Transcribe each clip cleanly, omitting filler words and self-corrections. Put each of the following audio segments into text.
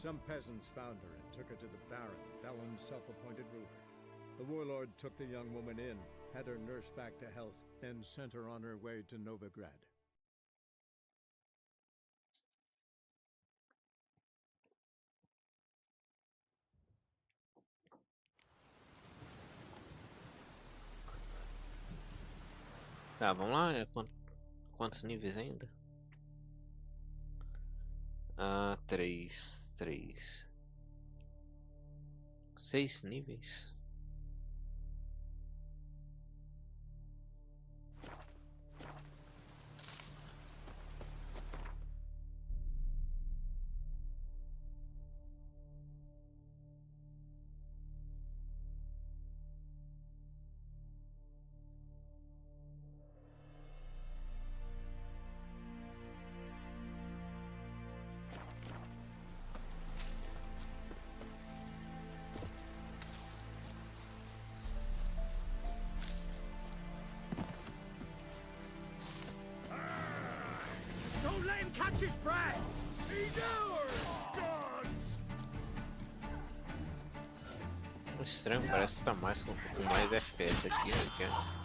Some peasants found her and took her to the Baron, Velen's self-appointed ruler. The warlord took the young woman in, had her nursed back to health, then sent her on her way to Novigrad. Tá, vamos lá. Quantos níveis ainda? Ah, 3. 6 níveis. Don't let him catch his breath! He's ours, gods! Estranho, parece que tá mais com mais FPS aqui do que antes.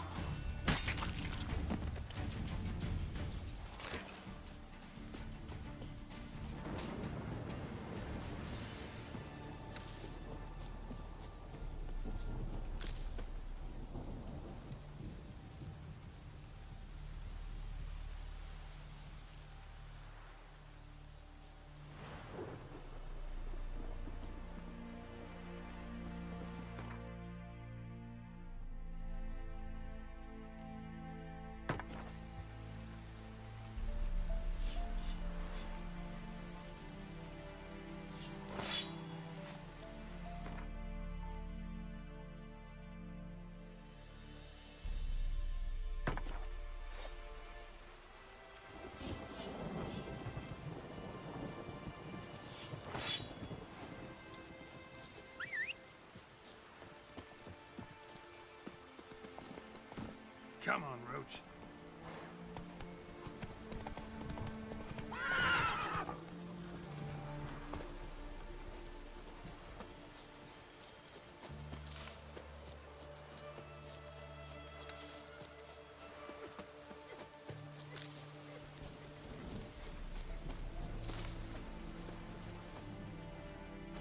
Come on, Roach.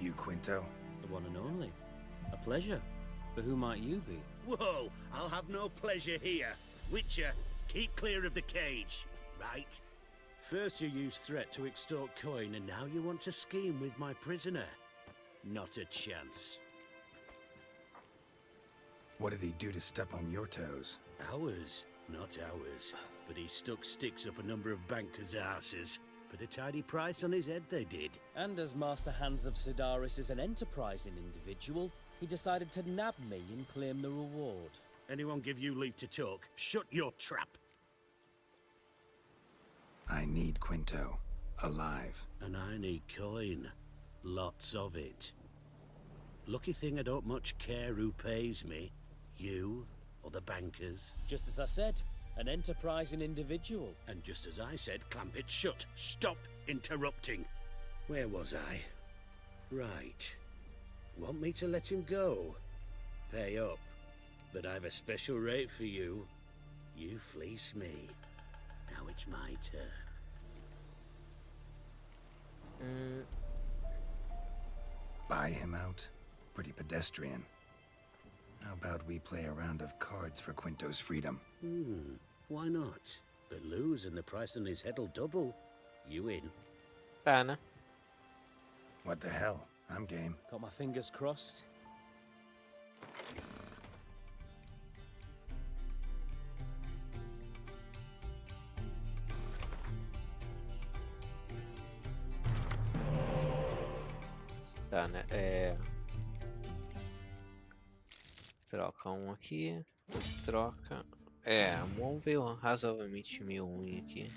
You, Quinto? The one and only. A pleasure. But who might you be? Whoa, I'll have no pleasure here. Witcher, keep clear of the cage, right? First you used threat to extort coin, and now you want to scheme with my prisoner. Not a chance. What did he do to step on your toes? Ours, not ours. But he stuck sticks up a number of bankers' asses. Put a tidy price on his head, they did. And as Master Hans of Sidaris is an enterprising individual, he decided to nab me and claim the reward. Anyone give you leave to talk? Shut your trap! I need Quinto. Alive. And I need coin. Lots of it. Lucky thing I don't much care who pays me. You or the bankers. Just as I said, an enterprising individual. And just as I said, clamp it shut. Stop interrupting. Where was I? Right. Want me to let him go? Pay up. But I've a special rate for you. You fleece me. Now it's my turn. Buy him out? Pretty pedestrian. How about we play a round of cards for Quinto's freedom? Why not? But lose and the price on his head'll double. You in? Tá, né? What the hell? I'm game. Got my fingers crossed. Tá, né? Troca um aqui. Troca. Vamos ver razoavelmente meio ruim aqui.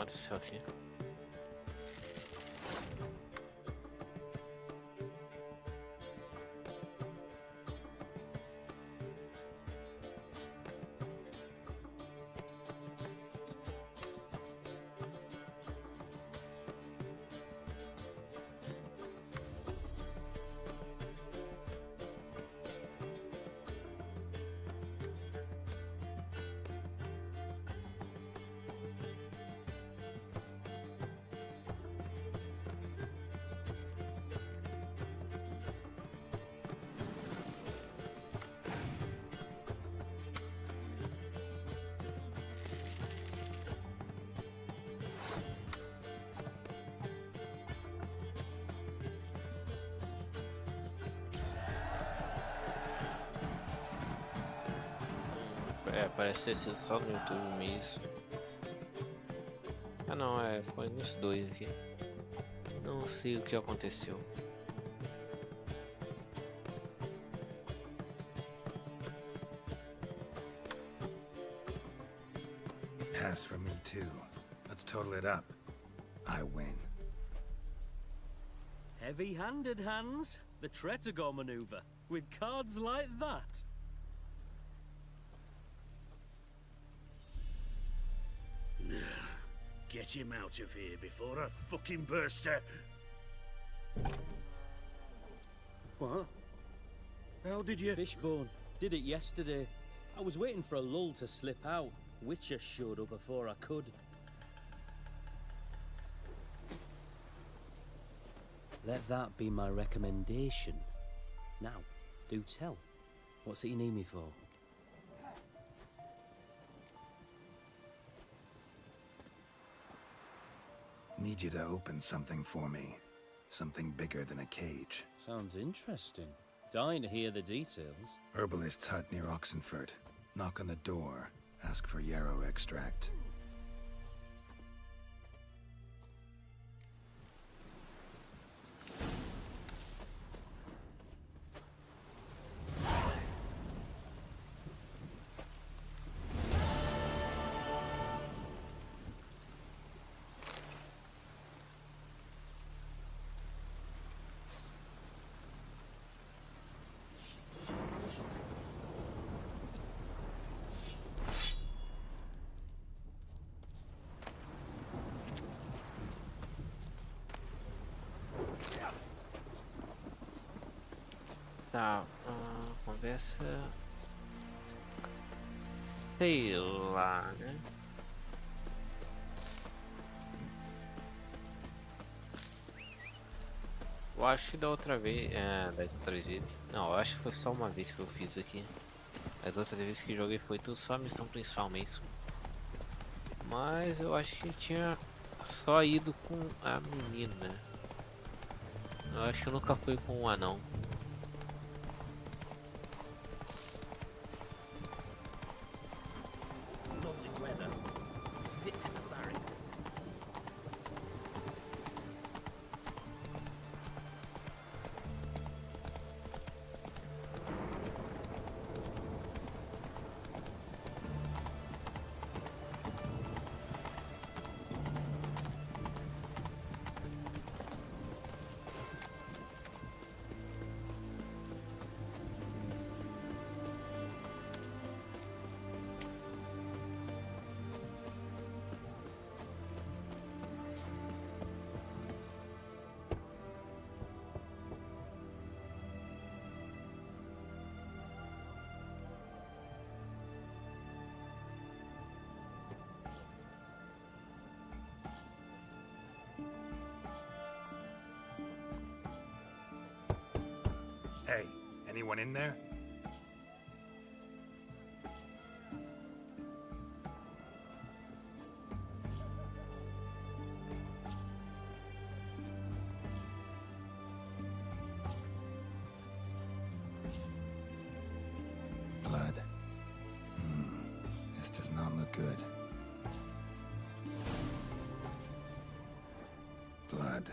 aconteceu aqui? É, parece ter sido só no YouTube mesmo. Ah não, foi nos dois aqui. Não sei o que aconteceu. Pass for me too. Let's total it up. I win. Heavy-handed, Hans. The Tretogor maneuver. With cards like that. Get him out of here before I fucking burst her. What? How did you... Fishbone. Did it yesterday. I was waiting for a lull to slip out. Witcher showed up before I could. Let that be my recommendation. Now, do tell. What's it you need me for? Need you to open something for me. Something bigger than a cage. Sounds interesting. Dying to hear the details. Herbalist's hut near Oxenfurt. Knock on the door. Ask for yarrow extract. Tá, conversa. Sei lá, né? Eu acho que da outra vez. Das outras vezes. Não, eu acho que foi só uma vez que eu fiz aqui. As outras vezes que joguei foi tudo só a missão principal mesmo. Mas eu acho que tinha só ido com a menina. Eu acho que eu nunca fui com o anão. Hey, anyone in there? Blood. This does not look good. Blood.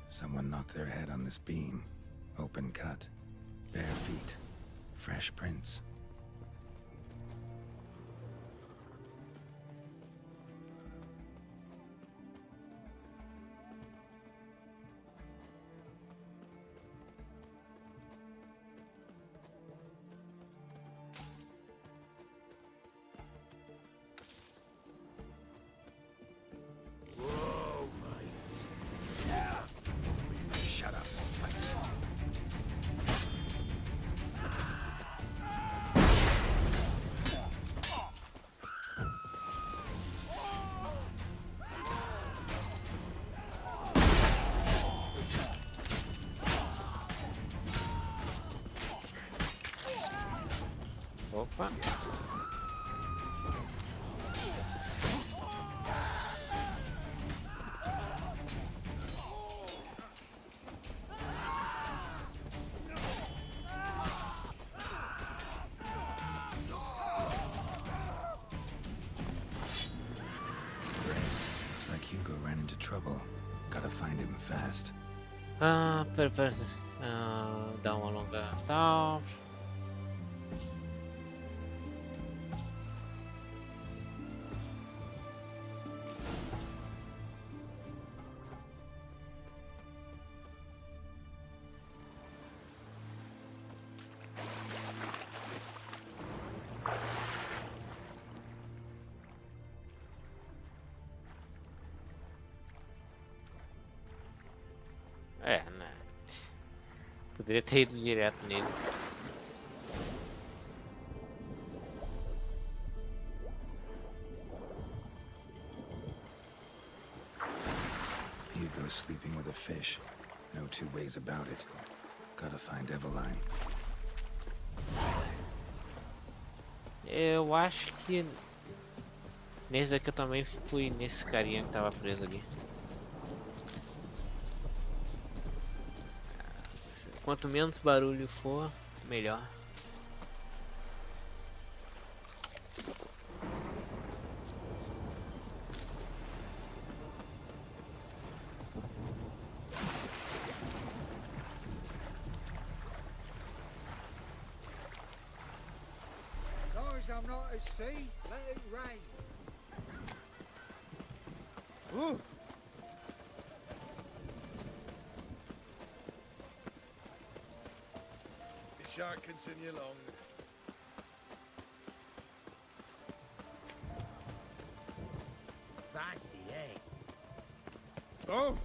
Someone knocked their head on this beam. Open cut. Bare feet. Fresh prints. Opa. Looks like Hugo ran into trouble. Gotta find him fast. Pera. Dá uma longa. Tal. Né? Poderia ter ido direto nele. Hugo's sleeping with a fish. No two ways about it. Gotta find Eveline. Eu acho que nesse aqui eu também fui nesse carinha que tava preso ali. Quanto menos barulho for, melhor. Guys, I'm not at sea. Let it rain. Ooh. Shan't continue long. Feisty, eh? Oh!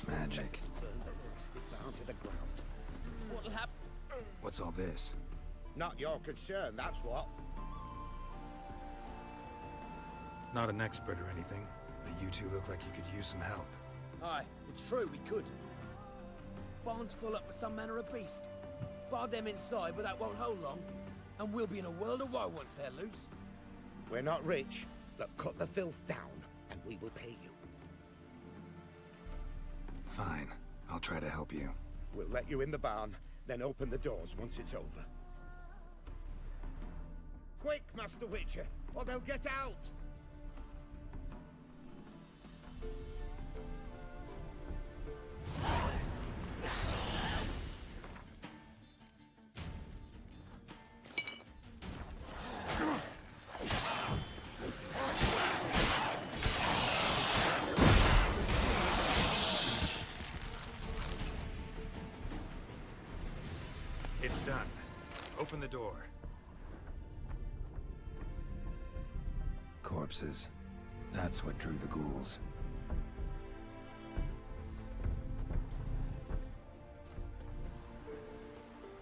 Magic. Stick down to the ground. What'll happen? What's all this? Not your concern, that's what. Not an expert or anything, but you two look like you could use some help. Aye, it's true, we could. Barn's full up with some manner of beast. Bar them inside, but that won't hold long. And we'll be in a world of woe once they're loose. We're not rich, but cut the filth down, and we will pay you. Fine. I'll try to help you. We'll let you in the barn, then open the doors once it's over. Quick, Master Witcher, or they'll get out! It's done. Open the door. Corpses. That's what drew the ghouls.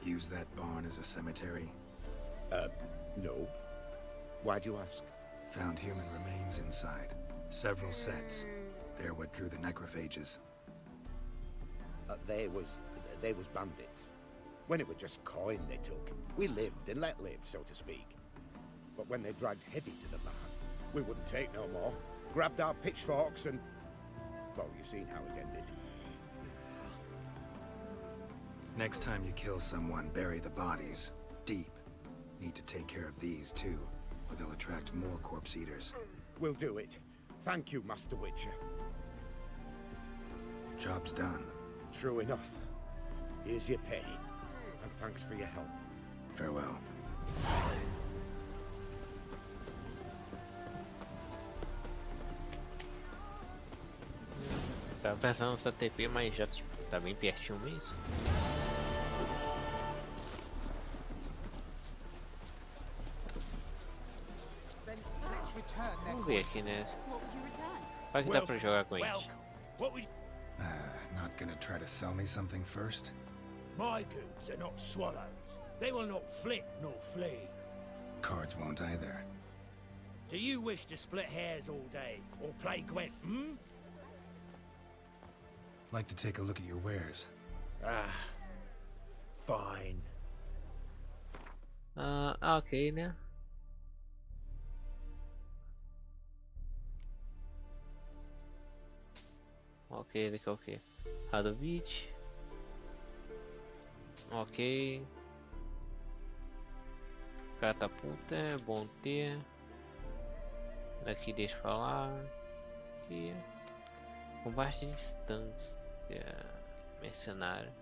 Use that barn as a cemetery? No. Why'd you ask? Found human remains inside. Several sets. They're what drew the necrophages. They was bandits. When it was just coin they took, we lived and let live, so to speak. But when they dragged Hetty to the barn, we wouldn't take no more. Grabbed our pitchforks and... well, you've seen how it ended. Next time you kill someone, bury the bodies. Deep. Need to take care of these, too, or they'll attract more corpse eaters. We'll do it. Thank you, Master Witcher. Job's done. True enough. Here's your pay. And thanks for your help. Farewell. Tava pensando nessa TP, mas já tipo, tá bem pertinho mesmo. Vamos ver aqui, né? Vai que dá pra jogar com eles. What would Not gonna try to sell me something first? my goons are not swallows. They will not flit nor flee. Cards won't either. Do you wish to split hairs all day or play Gwent, hmm? Like to take a look at your wares. Fine. Ok, né? Ok, daqui ok. Radovic. Ok. Catapulta, é bom ter. Daqui deixa pra lá. Aqui. Combate de distância. Mercenário.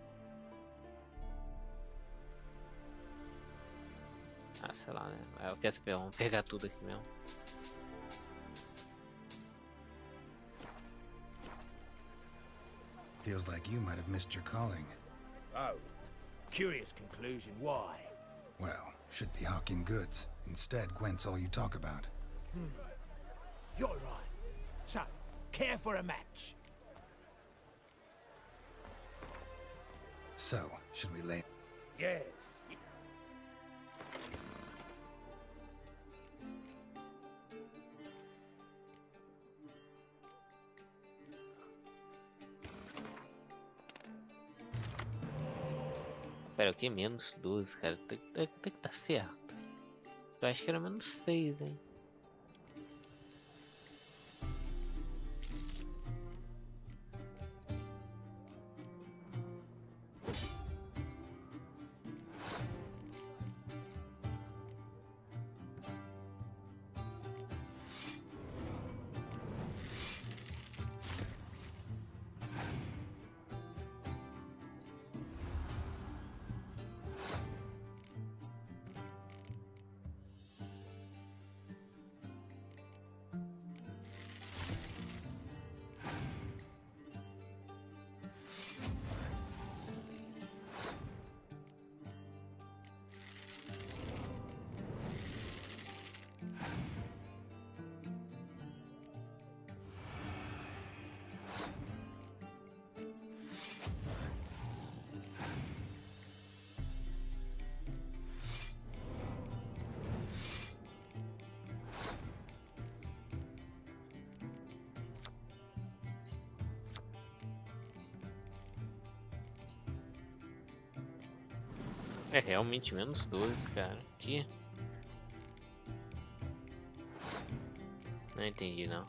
Ah, sei lá, né? Eu quero saber, vamos pegar tudo aqui mesmo. Feels like you might have missed your calling. Oh, curious conclusion. Why? Well, should be hawking goods. Instead, Gwent's all you talk about. You're right. So, care for a match? So, should we lay... Yes. Pera, o que? Menos 12, cara. Tem que tá certo. Eu acho que era menos 6, hein? É realmente menos 12, cara. Que? Não entendi, não.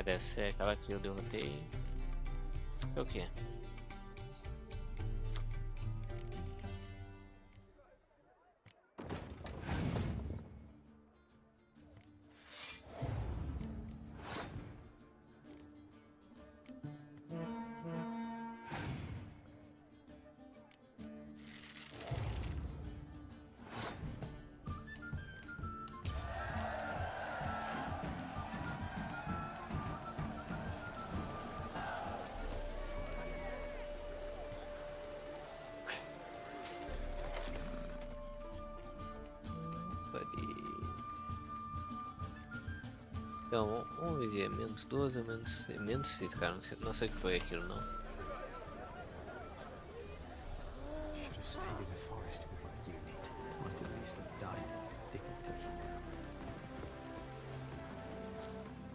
deve ser aquela que eu derrotei. É o quê? Então, vamos ver, menos 12 ou menos 6, cara, não sei o que foi aquilo não. Should have stayed in the forest with my unit. Might at least have died with dignity.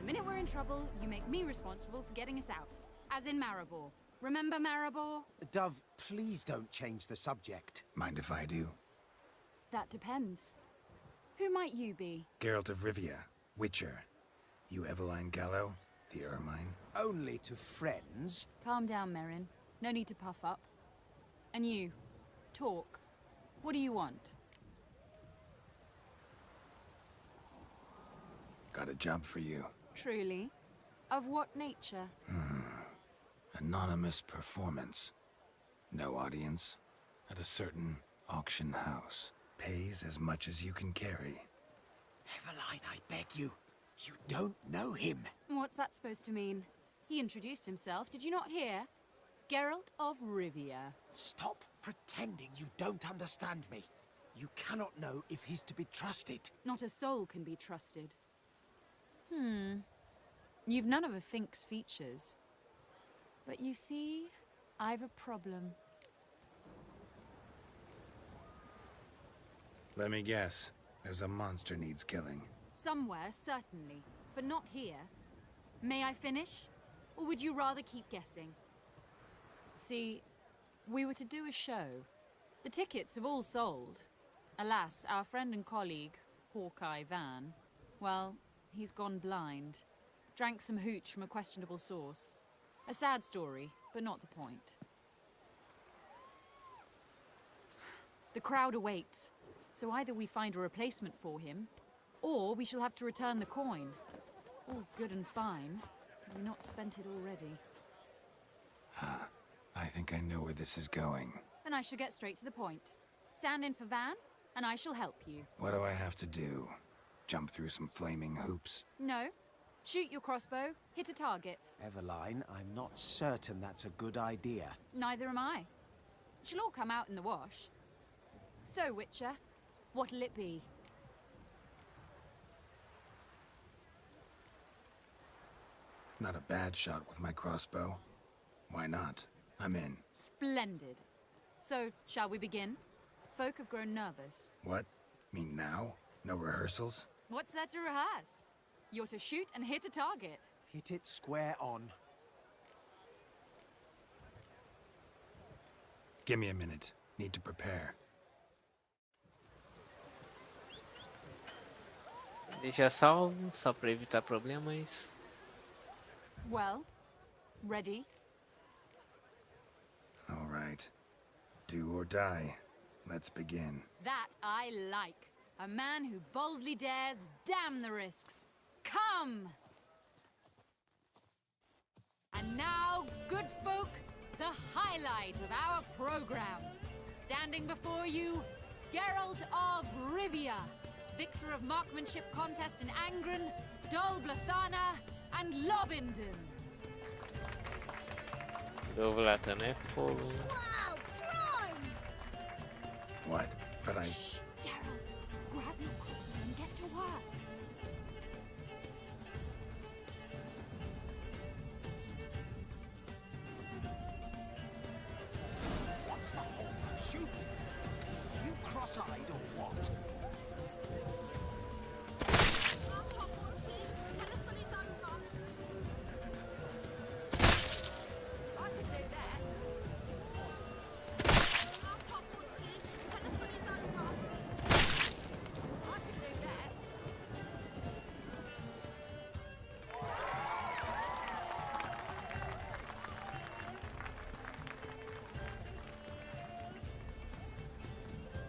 The minute we're in trouble, you make me responsible for getting us out. As in Maribor. Remember Maribor? Dove, please don't change the subject. Mind if I do? That depends. Who might you be? Geralt of Rivia, Witcher. You Eveline Gallo, the Ermine? Only to friends. Calm down, Merrin. No need to puff up. And you, talk. What do you want? Got a job for you. Truly? Of what nature? Anonymous performance. No audience. At a certain auction house. Pays as much as you can carry. Eveline, I beg you. You don't know him. What's that supposed to mean? He introduced himself, did you not hear? Geralt of Rivia. Stop pretending you don't understand me. You cannot know if he's to be trusted. Not a soul can be trusted. You've none of a Fink's features. But you see, I've a problem. Let me guess. There's a monster needs killing. Somewhere, certainly, but not here. May I finish? Or would you rather keep guessing? See, we were to do a show. The tickets have all sold. Alas, our friend and colleague, Hawkeye Van, well, he's gone blind. Drank some hooch from a questionable source. A sad story, but not the point. The crowd awaits, so either we find a replacement for him, or we shall have to return the coin. All good and fine. Have we not spent it already? I think I know where this is going. Then I shall get straight to the point. Stand in for Van, and I shall help you. What do I have to do? Jump through some flaming hoops? No. Shoot your crossbow, hit a target. Eveline, I'm not certain that's a good idea. Neither am I. It shall all come out in the wash. So, Witcher, what'll it be? Not a bad shot with my crossbow. Why not? I'm in. Splendid. So, shall we begin? Folk have grown nervous. What? Mean now? No rehearsals? What's there to rehearse? You're to shoot and hit a target. Hit it square on. Give me a minute. Need to prepare. Deixa salvo, só para evitar problemas. Well, ready? All right. Do or die. Let's begin. That I like. A man who boldly dares, damn the risks. Come! And now, good folk, the highlight of our program. Standing before you, Geralt of Rivia, victor of marksmanship contests in Angren, Dol Blathana, and Lobindon. Dovlata, né? Fogo. Wow, prime! What? But I... Shh, Geralt, grab your crossbow and get to work. What's the hold? Shoot! Are you cross-eyed or what?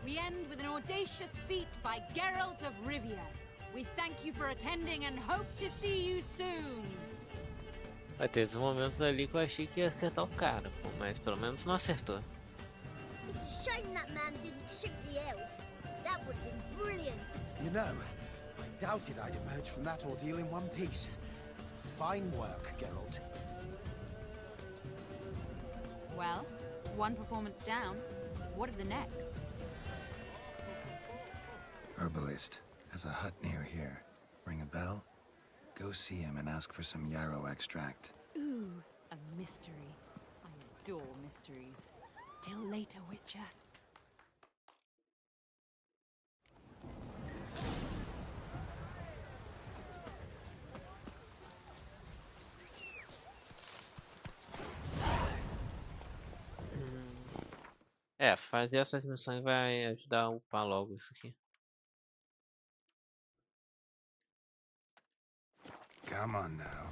we end with an audacious feat by Geralt of Rivia. We thank you for attending and hope to see you soon. Vai ter uns momentos ali que eu achei que ia acertar o cara, pô, mas pelo menos não acertou. It's a shame that man didn't shoot the elf. That would have been brilliant. You know, I doubted I'd emerge from that ordeal in one piece. Fine work, Geralt. Well, one performance down. What of the next? Herbalist has a hut near here. Ring a bell? Go see him and ask for some yarrow extract. Ooh, a mystery. I adore mysteries. Till later, Witcher. É, fazer essas missões vai ajudar a upar logo isso aqui. Come on now.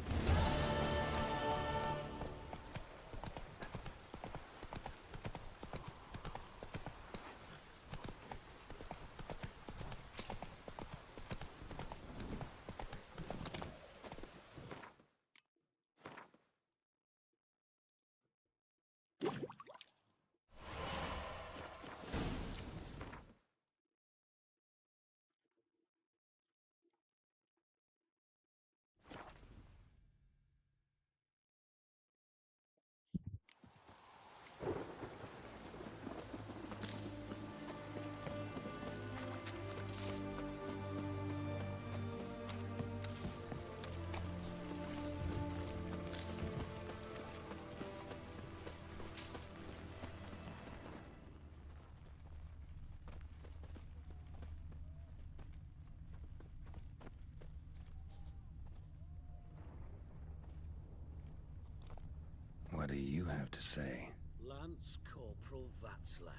What do you have to say? Lance Corporal Václav.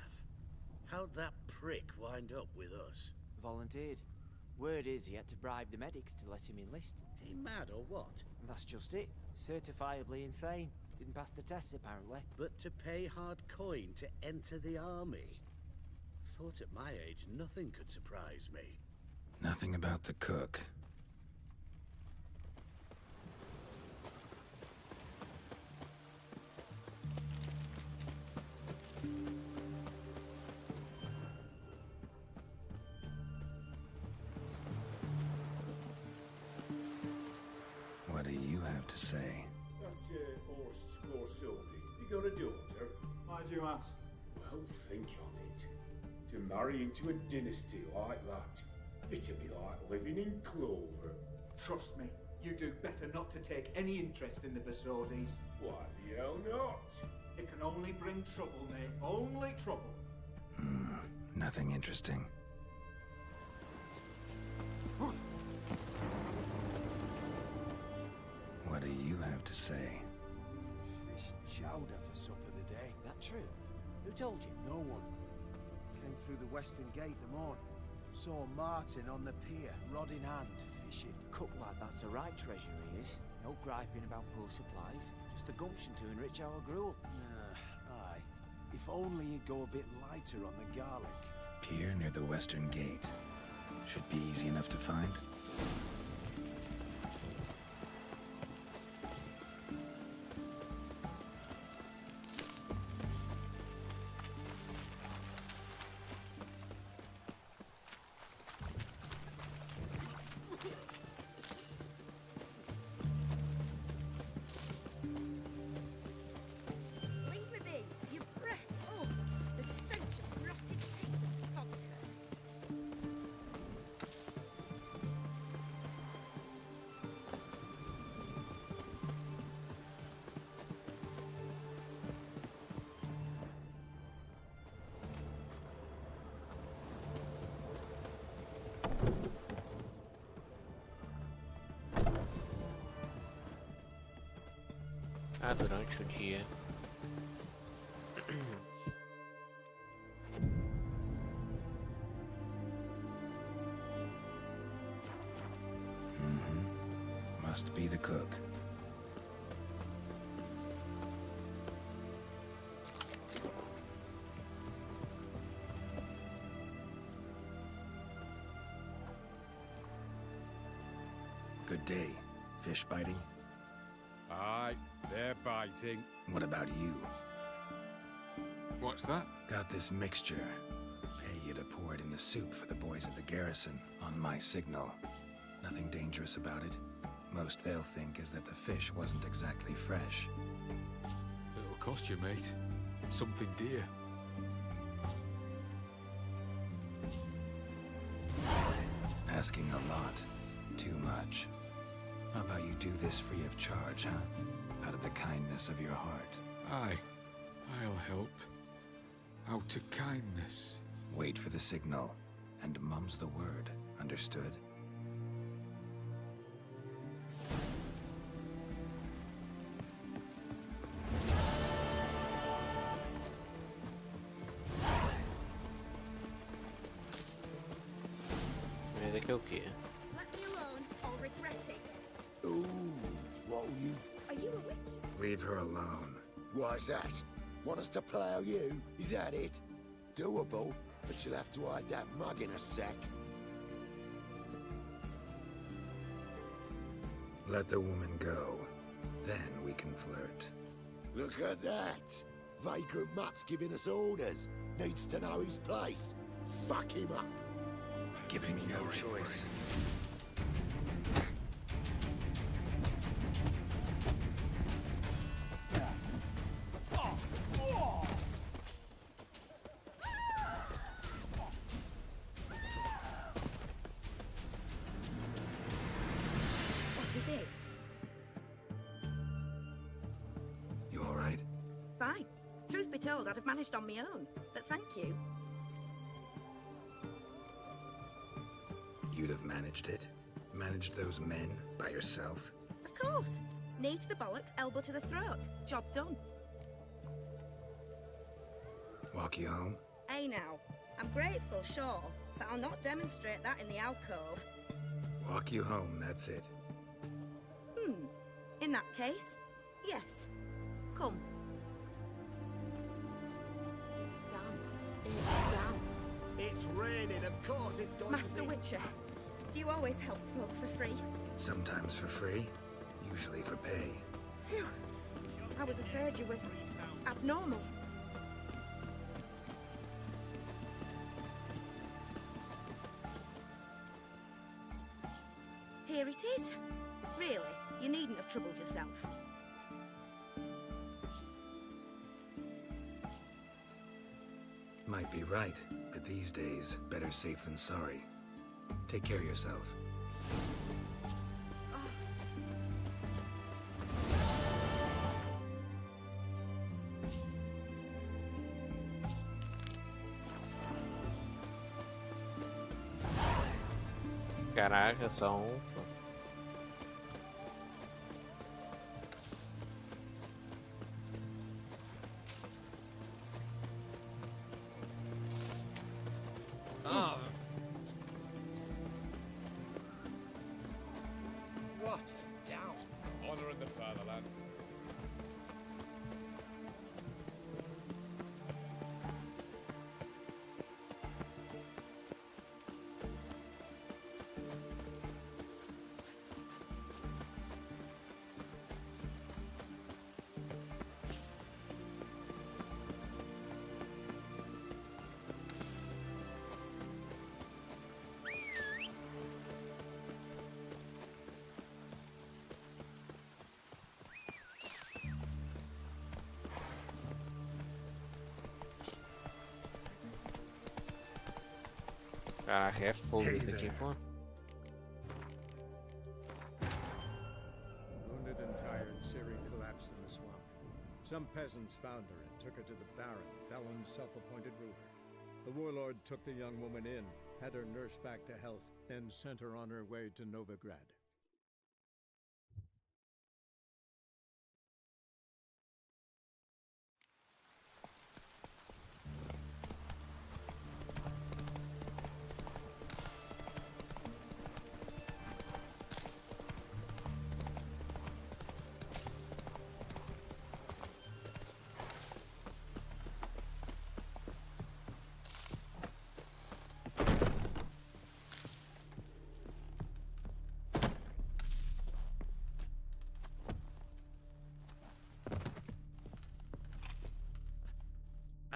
How'd that prick wind up with us? Volunteered. Word is he had to bribe the medics to let him enlist. He mad or what? That's just it. Certifiably insane. Didn't pass the tests apparently. But to pay hard coin to enter the army? Thought at my age nothing could surprise me. Nothing about the cook. What do you have to say? That Horst Scorsone, you got a daughter? Why do you ask? Well, think on it. To marry into a dynasty like that, it'd be like living in clover. Trust me, you do better not to take any interest in the Besodis. Why the hell not? It can only bring trouble, mate. Only trouble. Nothing interesting. What do you have to say? Fish chowder for supper today. That true? Who told you? No one. Came through the western gate the morn. Saw Martin on the pier, rod in hand, fishing. Cook like that's the right treasure he is. No griping about poor supplies. Just the gumption to enrich our gruel. Aye. If only he'd go a bit lighter on the garlic. Pier near the western gate. Should be easy enough to find. Leave me be. Your breath. Oh, the stench of rotted teeth and vodka. Ah, durante o dia. Must be the cook. Good day. Fish biting? Aye, they're biting. What about you? What's that? Got this mixture. Pay you to pour it in the soup for the boys at the garrison on my signal. Nothing dangerous about it. Most they'll think is that the fish wasn't exactly fresh. It'll cost you, mate. Something dear. Asking a lot. Too much. How about you do this free of charge, huh? Out of the kindness of your heart. Aye, I'll help. Out of kindness. Wait for the signal, and mum's the word. Understood? Mas aqui é o quê? Let me alone, or regret it. Ooh, what will you... Are you a witch? Leave her alone. Why's that? Want us to plough you? Is that it? Doable, but you'll have to hide that mug in a sec. Let the woman go. Then we can flirt. Look at that! Vagrant Mutt's giving us orders. Needs to know his place. Fuck him up. Giving me no choice. What is it? You all right? Fine. Truth be told, I'd have managed on my own. But thank you. You'd have managed it? Managed those men by yourself? Of course. Knee to the bollocks, elbow to the throat. Job done. Walk you home? Hey now. I'm grateful, sure. But I'll not demonstrate that in the alcove. Walk you home, that's it. In that case, yes. Come. It's done. It's done. It's raining, of course it's going Master to be... Witcher, do you always help folk for free? Sometimes for free, usually for pay. Phew. I was afraid you were abnormal. Here it is. Really, you needn't have troubled yourself. Might be right, but these days, better safe than sorry. Take care of yourself. Caraca, só um. What? Down. Honor in the fatherland. Caraca, é fogo isso aqui, pô. Wounded and tired, Ciri collapsed in the swamp. Some peasants found her and took her to the Baron, Valen's self-appointed ruler. The warlord took the young woman in, had her nursed back to health, then sent her on her way to Novigrad.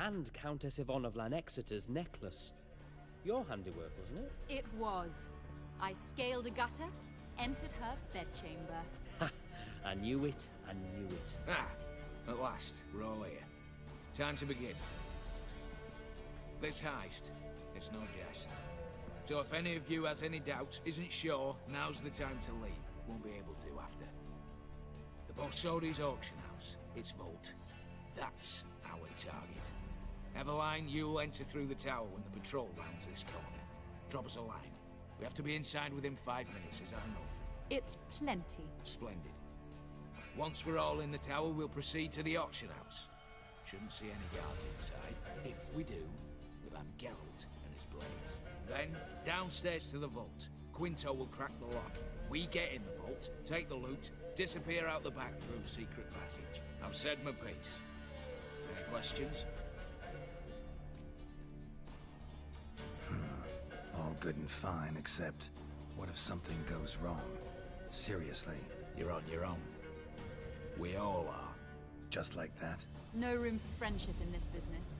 and Countess Yvonne of Lanexeter's necklace. Your handiwork, wasn't it? It was. I scaled a gutter, entered her bedchamber. Ha! I knew it, I knew it. Ah, at last, we're all here. Time to begin. This heist, it's no jest. So if any of you has any doubts, isn't sure, now's the time to leave. Won't be able to after. The Borsodi's auction house, its vault. That's our target. Eveline, you'll enter through the tower when the patrol rounds this corner. Drop us a line. We have to be inside within 5 minutes, is that enough? It's plenty. Splendid. Once we're all in the tower, we'll proceed to the auction house. Shouldn't see any guards inside. If we do, we'll have Geralt and his blades. Then, downstairs to the vault. Quinto will crack the lock. We get in the vault, take the loot, disappear out the back through a secret passage. I've said my piece. Any questions? All good and fine, except what if something goes wrong? Seriously. You're on your own. We all are. Just like that? No room for friendship in this business.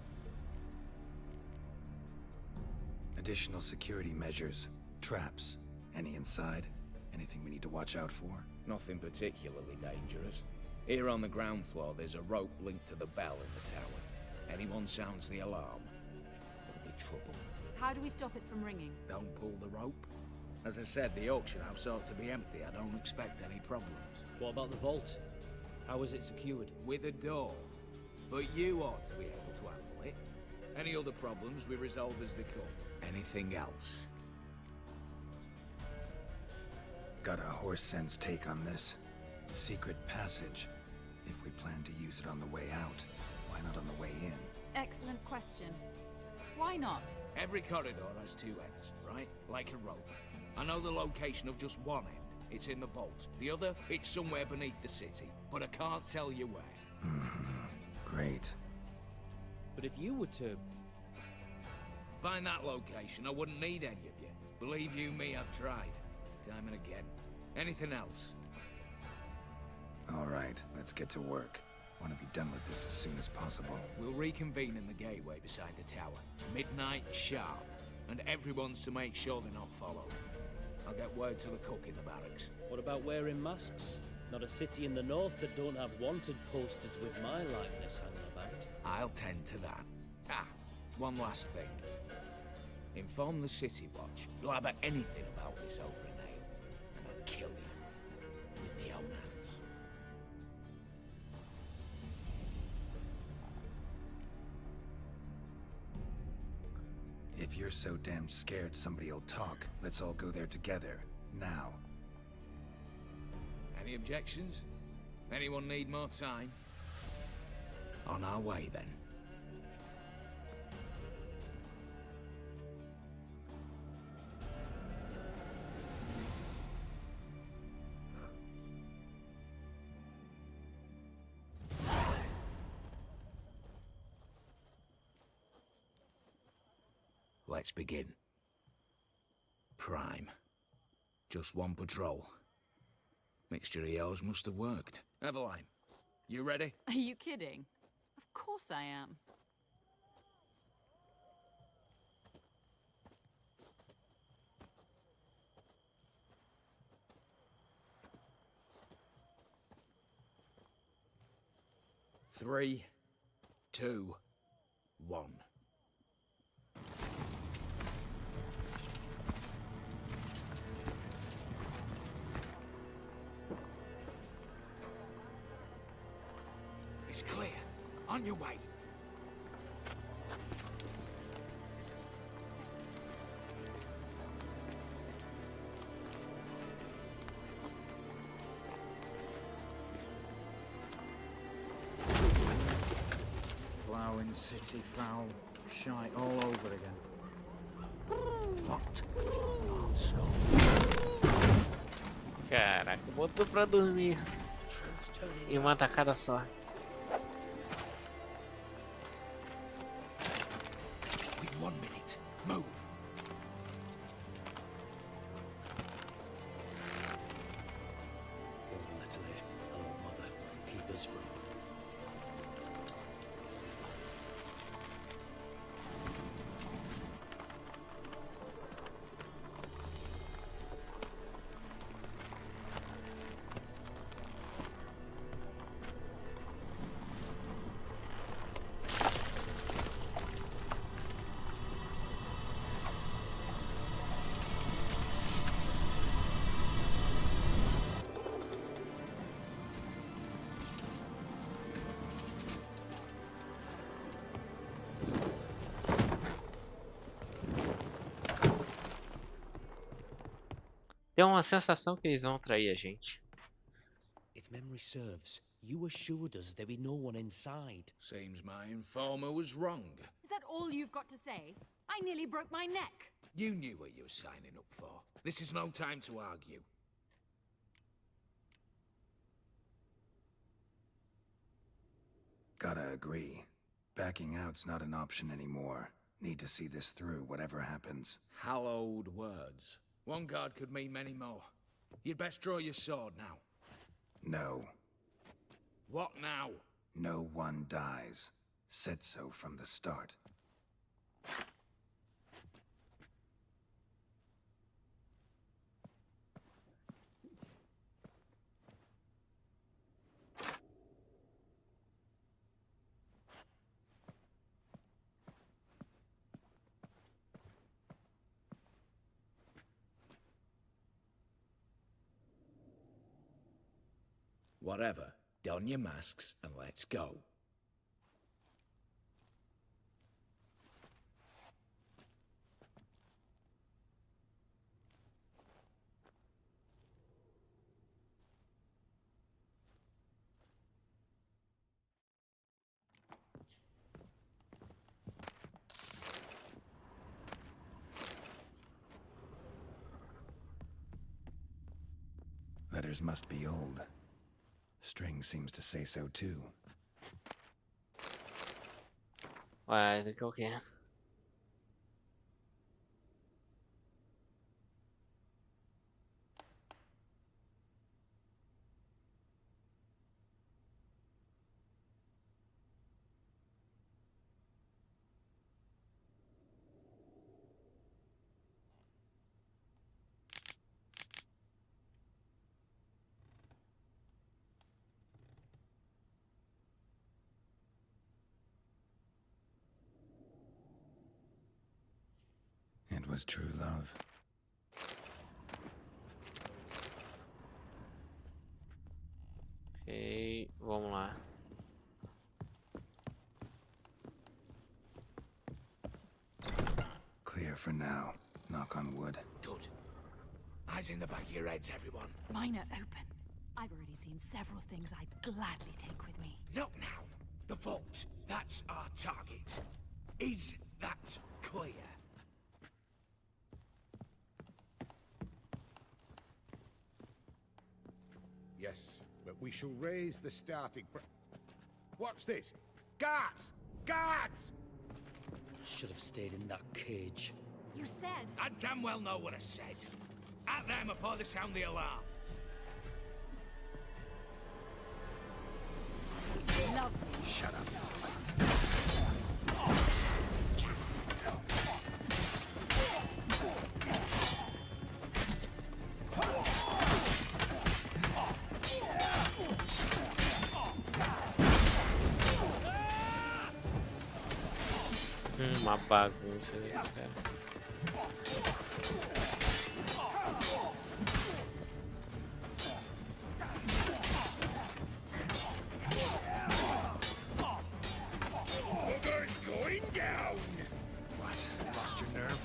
Additional security measures. Traps. Any inside? Anything we need to watch out for? Nothing particularly dangerous. Here on the ground floor, there's a rope linked to the bell in the tower. Anyone sounds the alarm, there'll be trouble. How do we stop it from ringing? Don't pull the rope. As I said, the auction house ought to be empty. I don't expect any problems. What about the vault? How is it secured? With a door. But you ought to be able to handle it. Any other problems we resolve as they come. Anything else? Got a horse sense take on this. Secret passage. If we plan to use it on the way out, why not on the way in? Excellent question. Why not? Every corridor has two ends, right? Like a rope. I know the location of just one end. It's in the vault. The other, it's somewhere beneath the city. But I can't tell you where. Great. But if you were to... find that location, I wouldn't need any of you. Believe you me, I've tried. Time and again. Anything else? All right, let's get to work. Want to be done with this as soon as possible. We'll reconvene in the gateway beside the tower. Midnight sharp. And everyone's to make sure they're not followed. I'll get word to the cook in the barracks. What about wearing masks? Not a city in the north that don't have wanted posters with my likeness hanging about. I'll tend to that. Ah, one last thing. Inform the City Watch. Blabber anything about this over an ale, and I'll kill you with my own hands. If you're so damn scared somebody'll talk, let's all go there together. Now. Any objections? Anyone need more time? On our way, then. Let's begin. Prime. Just one patrol. Mixture of yours must have worked. Eveline, you ready? Are you kidding? Of course I am. Three, two, one. It's clear. On your way. Ploughing city foul, shite all over again. What? Also. Caraca, botou pra dormir. Em uma tacada só. We've 1 minute. Move. Natalie, hello, mother. Keep us from... Tem uma sensação que eles vão trair a gente. If memory serves, you assured us there be no one inside. Seems my informer was wrong. Is that all you've got to say? I nearly broke my neck. You knew what you were signing up for. This is no time to argue. Gotta agree. Backing out's not an option anymore. Need to see this through, whatever happens. Hallowed words. One guard could mean many more. You'd best draw your sword now. No. What now? No one dies. Said so from the start. Whatever. Don your masks and let's go. Letters must be old. String seems to say so too. Ué, esse aqui é o quê? It was true love. Ok, vamos lá. Clear for now. Knock on wood. Good. Eyes in the back of your heads, everyone. Mine are open. I've already seen several things I'd gladly take with me. Not now. The vault. That's our target. Is that clear? Yes, but we shall raise the starting What's this? Guards! Guards! Should have stayed in that cage. You said... I damn well know what I said. At them before they sound the alarm. Lovely. Shut up. Uma bagunça aí, cara. Going down! What? Lost your nerve?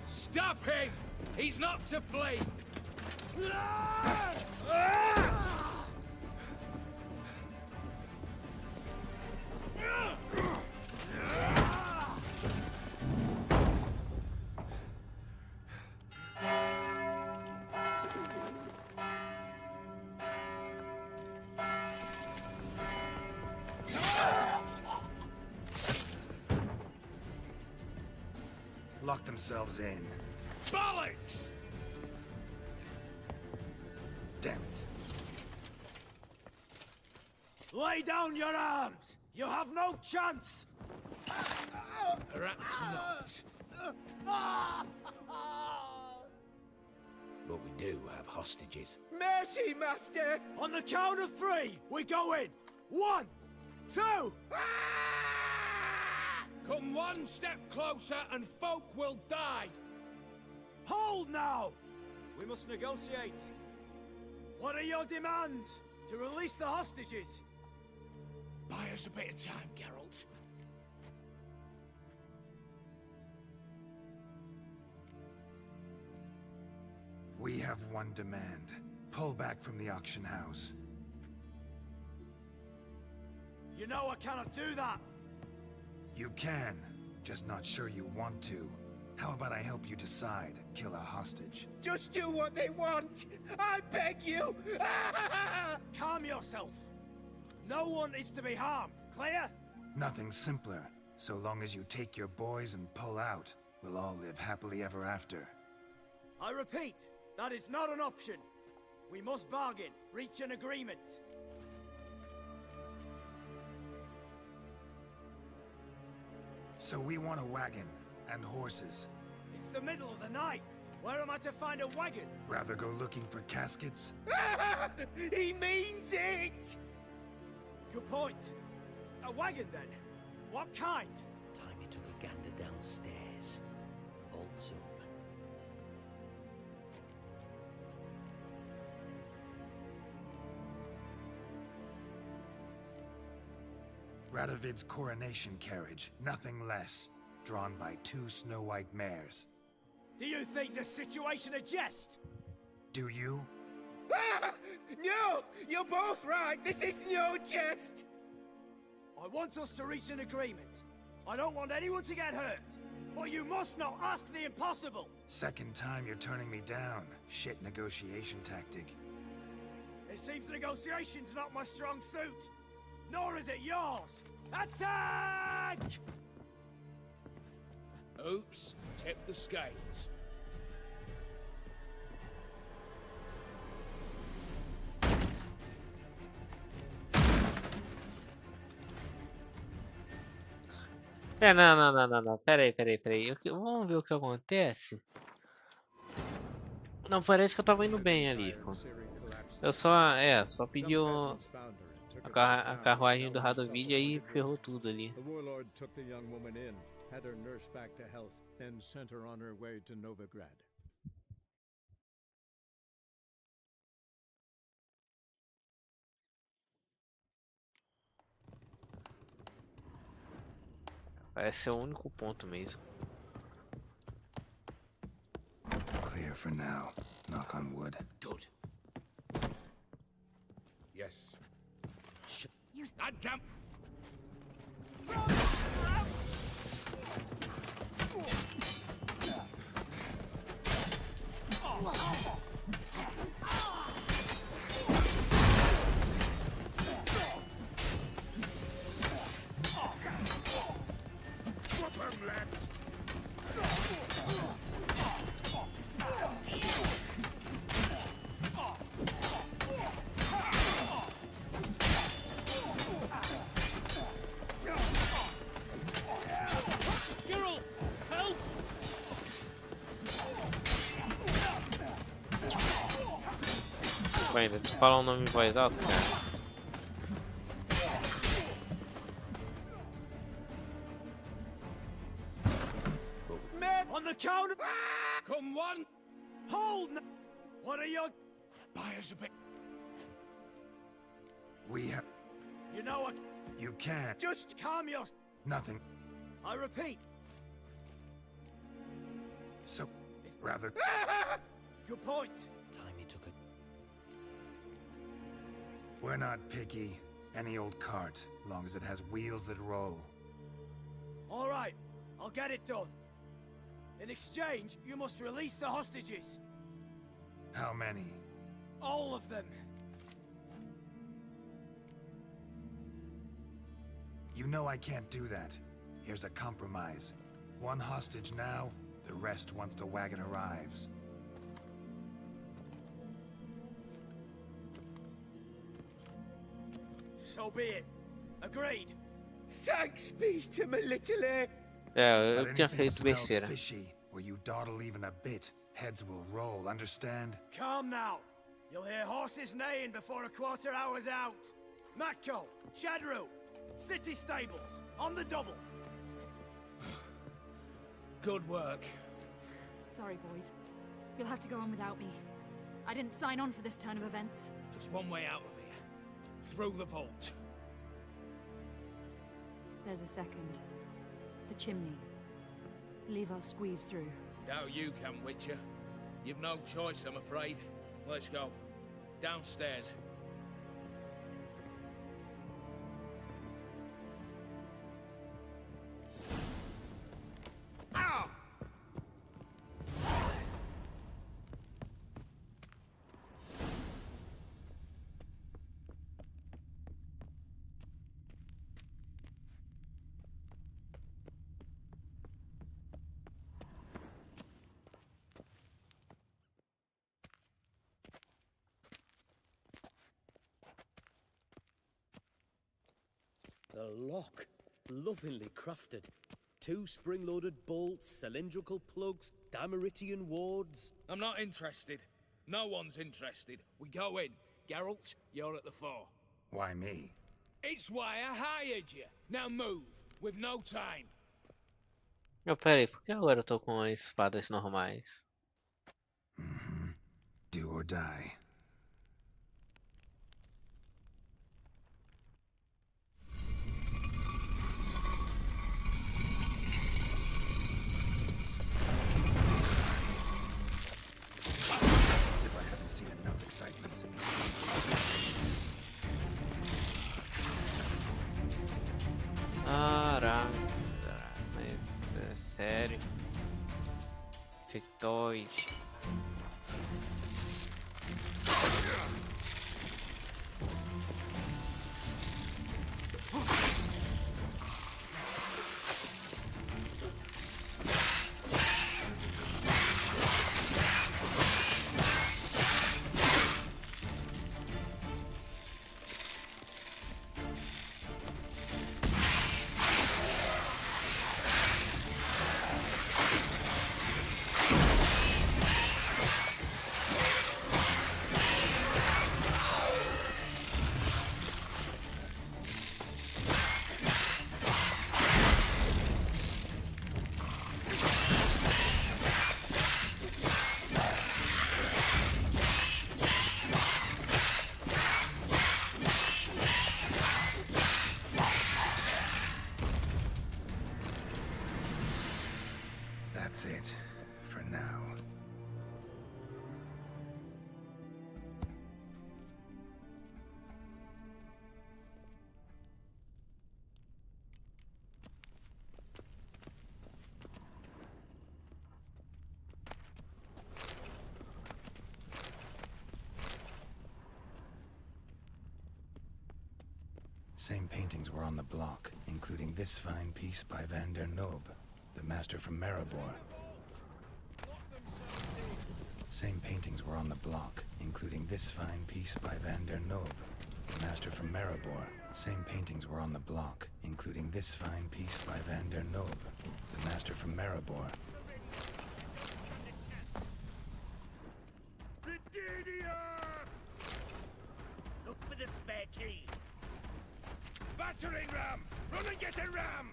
Stop him! He's not to flee! Lock themselves in. Bollocks! Damn it. Lay down your arms! You have no chance! Perhaps not. But we do have hostages. Mercy, Master! On the count of three, we go in! 1, 2... Come one step closer and folk will die. Hold now! We must negotiate. What are your demands? To release the hostages? Buy us a bit of time, Geralt. We have one demand. Pull back from the auction house. You know I cannot do that! You can, just not sure you want to. How about I help you decide? Kill a hostage. Just do what they want! I beg you! Calm yourself! No one is to be harmed, clear? Nothing simpler. So long as you take your boys and pull out, we'll all live happily ever after. I repeat, that is not an option. We must bargain, reach an agreement. So we want a wagon, and horses. It's the middle of the night. Where am I to find a wagon? Rather go looking for caskets? He means it! Good point. A wagon, then? What kind? Timey took a gander downstairs. Vaults open. Radovid's coronation carriage, nothing less. Drawn by 2 snow-white mares. Do you think the situation a jest? Do you? No! You're both right! This is no jest! I want us to reach an agreement. I don't want anyone to get hurt. But you must not ask the impossible! Second time you're turning me down. Shit negotiation tactic. It seems negotiation's not my strong suit. Nor is it yours! Attack! Oops, tip the scales. Não. Peraí. Vamos ver o que acontece. Não, parece que eu tava indo bem ali, pô. Eu só pedi a carruagem do Radovid e aí ferrou tudo ali. The warlord took the young woman in, had her nursed back to health, then sent her on her way to Novigrad. Parece ser o único ponto mesmo. Clear for now. Knock on wood. Good. Yes. Use that damn. Ainda te falar o nome em voz alta, cara. Men on the count of... Come one! Hold! What are your... Buy us a bit. We have... You know what? You can't. Just calm your... Nothing. I repeat. So, rather... Good point. Timey took a... We're not picky. Any old cart, long as it has wheels that roll. All right, I'll get it done. In exchange, you must release the hostages. How many? All of them. You know I can't do that. Here's a compromise. 1 hostage now, the rest once the wagon arrives. So be it. Agreed. Thanks be to my little egg. Eu tinha feito besteira. Fishy, where you dawdle even a bit, heads will roll, understand? Calm now. You'll hear horses neighing before a quarter hour's out. Matko, Shadru, city stables, on the double. Good work. Sorry, boys. You'll have to go on without me. I didn't sign on for this turn of events. Just one way out of here. Through the vault. There's a second. The chimney. Believe I'll squeeze through. Doubt you can, Witcher. You've no choice, I'm afraid. Let's go. Downstairs. The lock. Lovingly crafted. 2 spring-loaded bolts, cylindrical plugs, Dameritian wards. I'm not interested. No one's interested. We go in. Geralt, you're at the fore. Why me? It's why I hired you. Now move. We've no time. Pera aí, por que agora eu tô com espadas normais? Do or die. As if I haven't seen enough excitement. Caraca, mas é sério. Sectoide. That's it, for now. Same paintings were on the block, including this fine piece by Van der Noob, the master from Maribor. Same paintings were on the block, including this fine piece by Van der Noob, the master from Maribor. Same paintings were on the block, including this fine piece by Van der Noob, the master from Maribor. Look for the spare key. Battering ram! Run and get a ram!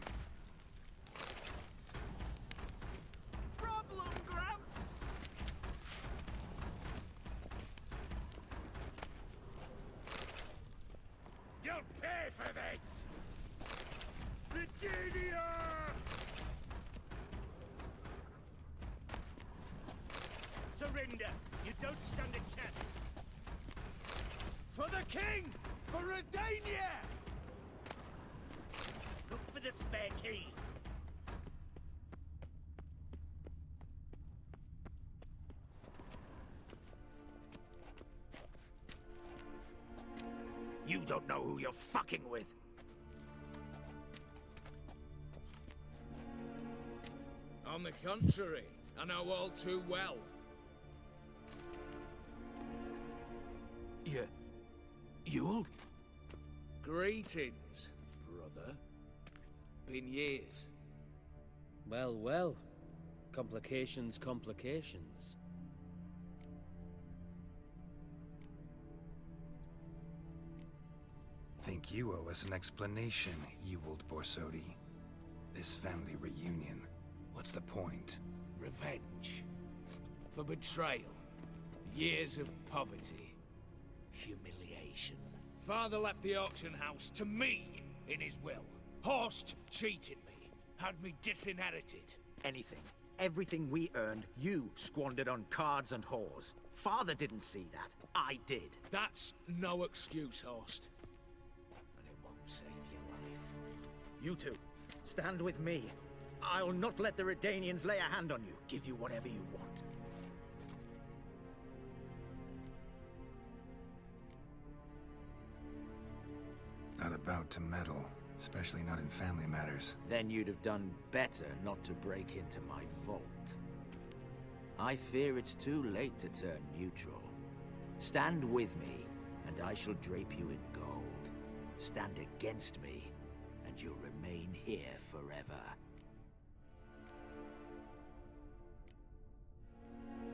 Problem, Gramps! You'll pay for this! Britannia! Surrender! You don't stand a chance! For the king! For Redania! Look for the spare key. You don't know who you're fucking with. On the contrary, I know all too well. You'll? Greetings, brother. Been years. Well, well. Complications, complications. Think you owe us an explanation, Ewald Borsodi. This family reunion. What's the point? Revenge. For betrayal. Years of poverty. Humiliation. Father left the auction house to me in his will. Horst cheated me. Had me disinherited. Anything. Everything we earned, you squandered on cards and whores. Father didn't see that. I did. That's no excuse, Horst. And it won't save your life. You two, stand with me. I'll not let the Redanians lay a hand on you. Give you whatever you want. Not about to meddle, especially not in family matters. Then you'd have done better not to break into my vault. I fear it's too late to turn neutral. Stand with me, and I shall drape you in gold. Stand against me, and you'll remain here forever.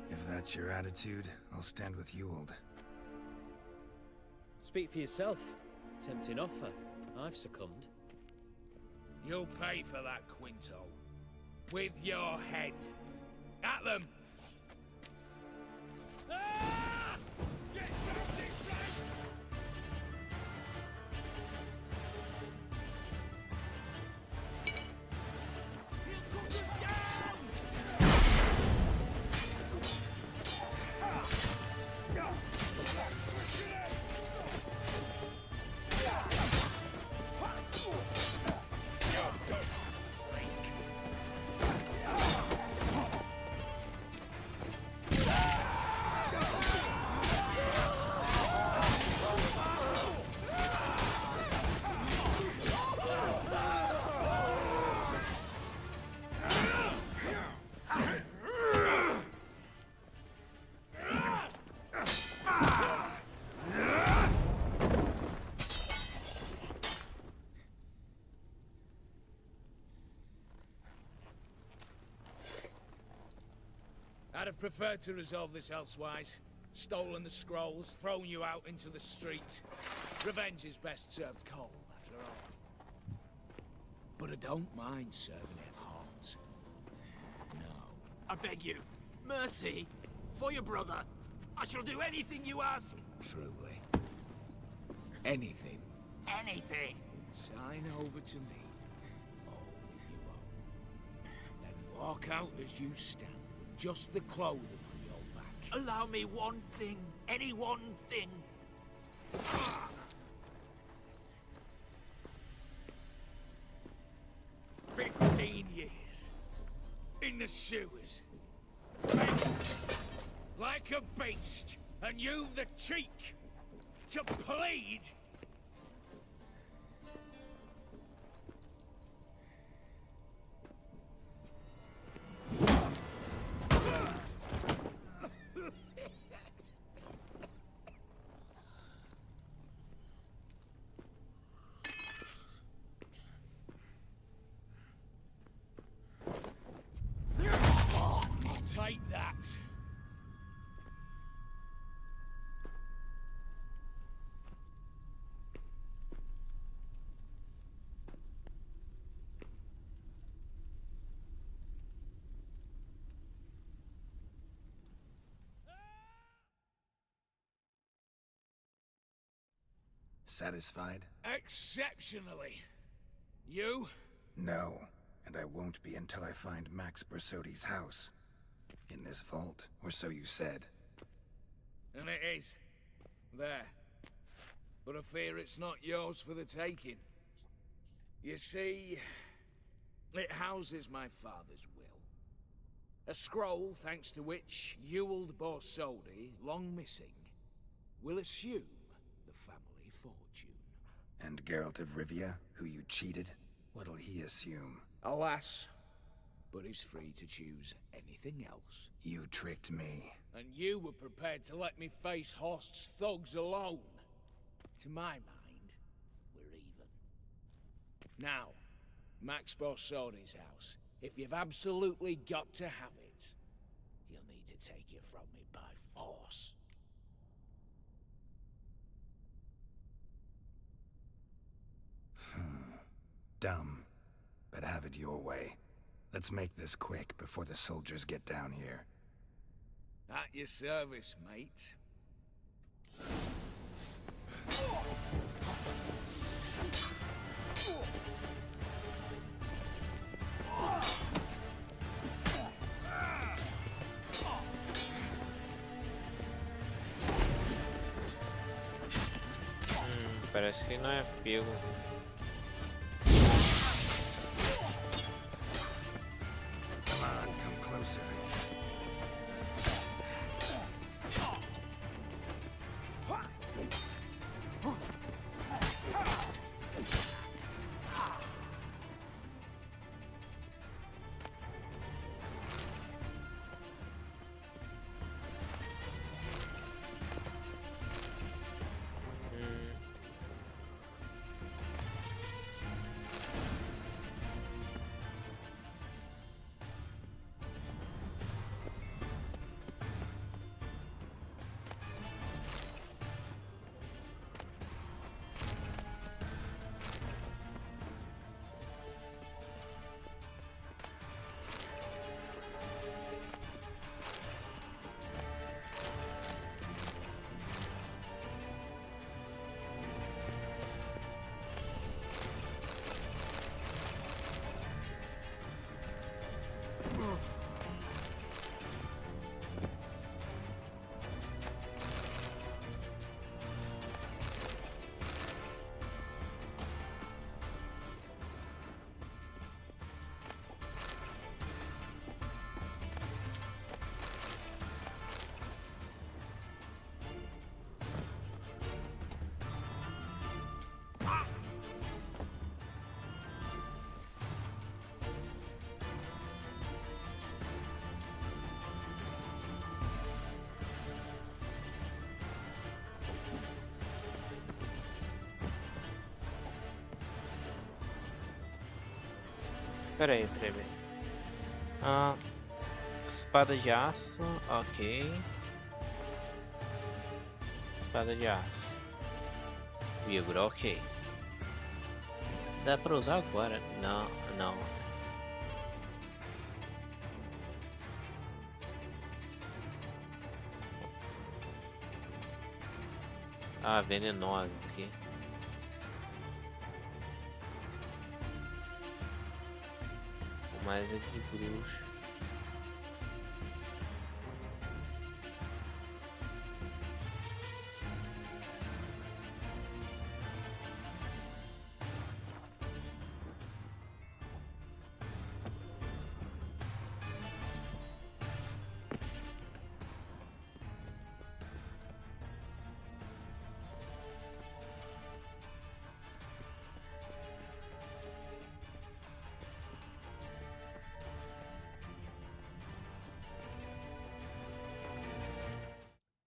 If that's your attitude, I'll stand with Ewald. Speak for yourself. Tempting offer. I've succumbed. You'll pay for that, Quinto. With your head. At them! Ah! Get down this way! He'll cut us down! I'd have preferred to resolve this elsewise. Stolen the scrolls, thrown you out into the street. Revenge is best served cold, after all. But I don't mind serving it hot. No. I beg you, mercy, for your brother. I shall do anything you ask. Truly. Anything. Anything. Sign over to me. All that you own. Then walk out as you stand. Just the clothing on your back. Allow me one thing. Any one thing. 15 years. In the sewers. Like a beast. And you the cheek. To plead. Take that. Satisfied? Exceptionally. You? No, and I won't be until I find Max Bersodi's house. In this vault, or so you said. And it is. There. But I fear it's not yours for the taking. You see, it houses my father's will. A scroll thanks to which Ewald Borsodi, long missing, will assume the family fortune. And Geralt of Rivia, who you cheated? What'll he assume? Alas, but he's free to choose anything else. You tricked me. And you were prepared to let me face Horst's thugs alone. To my mind, we're even. Now, Max Borsodi's house. If you've absolutely got to have it, you'll need to take it from me by force. Dumb, but have it your way. Let's make this quick before the soldiers get down here. At your service, mate. Parece que não é pego. Come on, come closer. Pera aí. Ah, espada de aço, ok. Espada de aço. Vibra, ok. Dá pra usar agora? Não. Ah, venenosa aqui. Mas é de bruxo.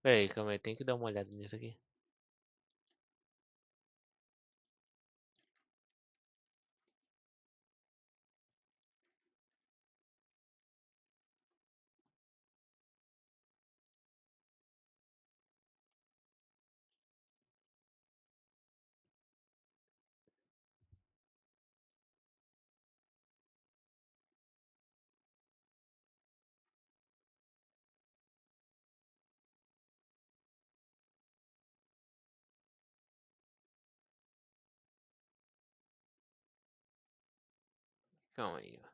Pera aí, calma aí, tem que dar uma olhada nisso aqui. Calma aí, ó.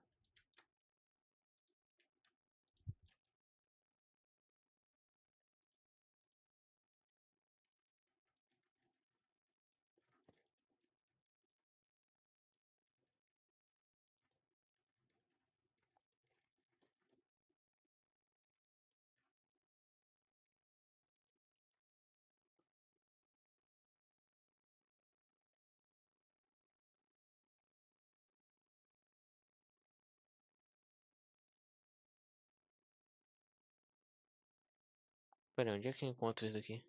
Pera aí, onde é que eu encontro isso aqui?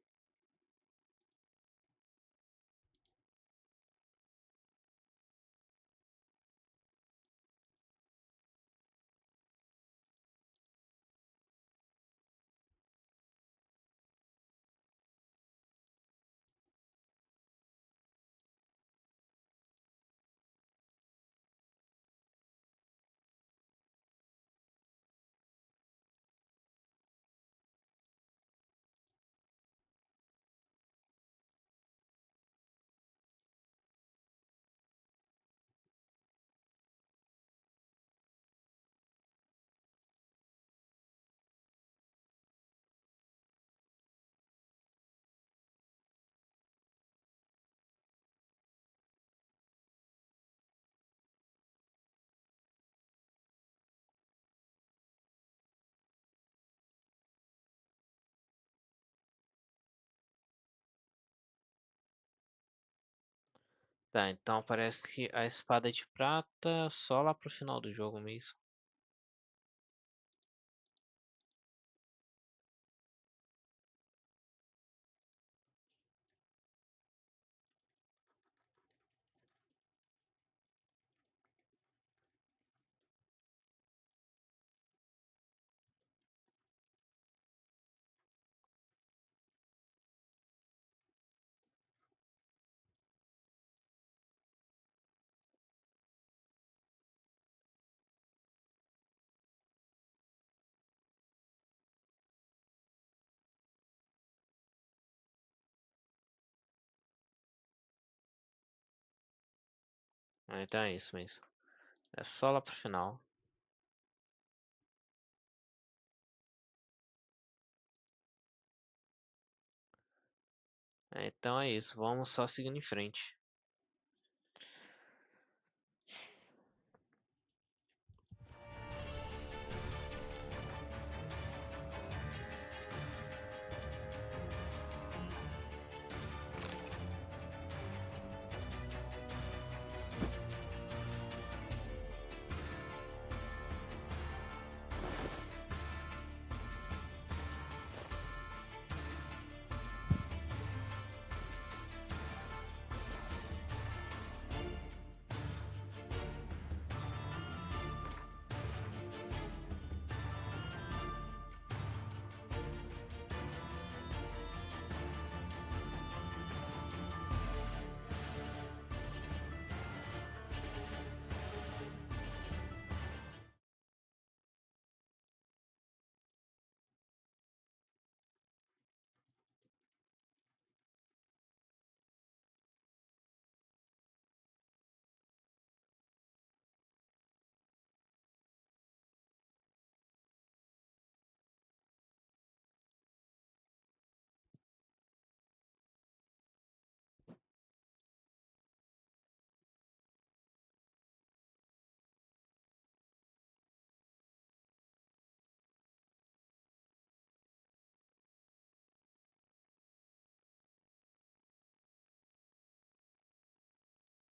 Tá, então parece que a espada de prata só lá pro final do jogo mesmo. Então é isso mesmo. É só lá pro final. Então é isso, vamos só seguindo em frente.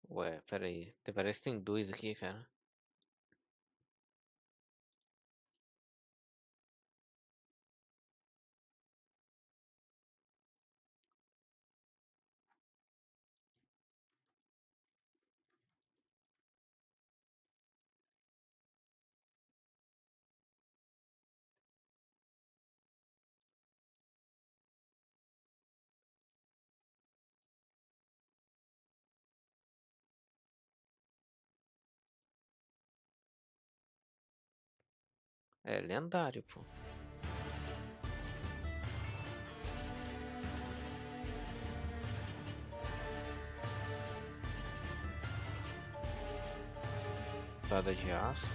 Ué, pera aí. Parece que tem dois aqui, cara. É lendário, pô. Espada de aço.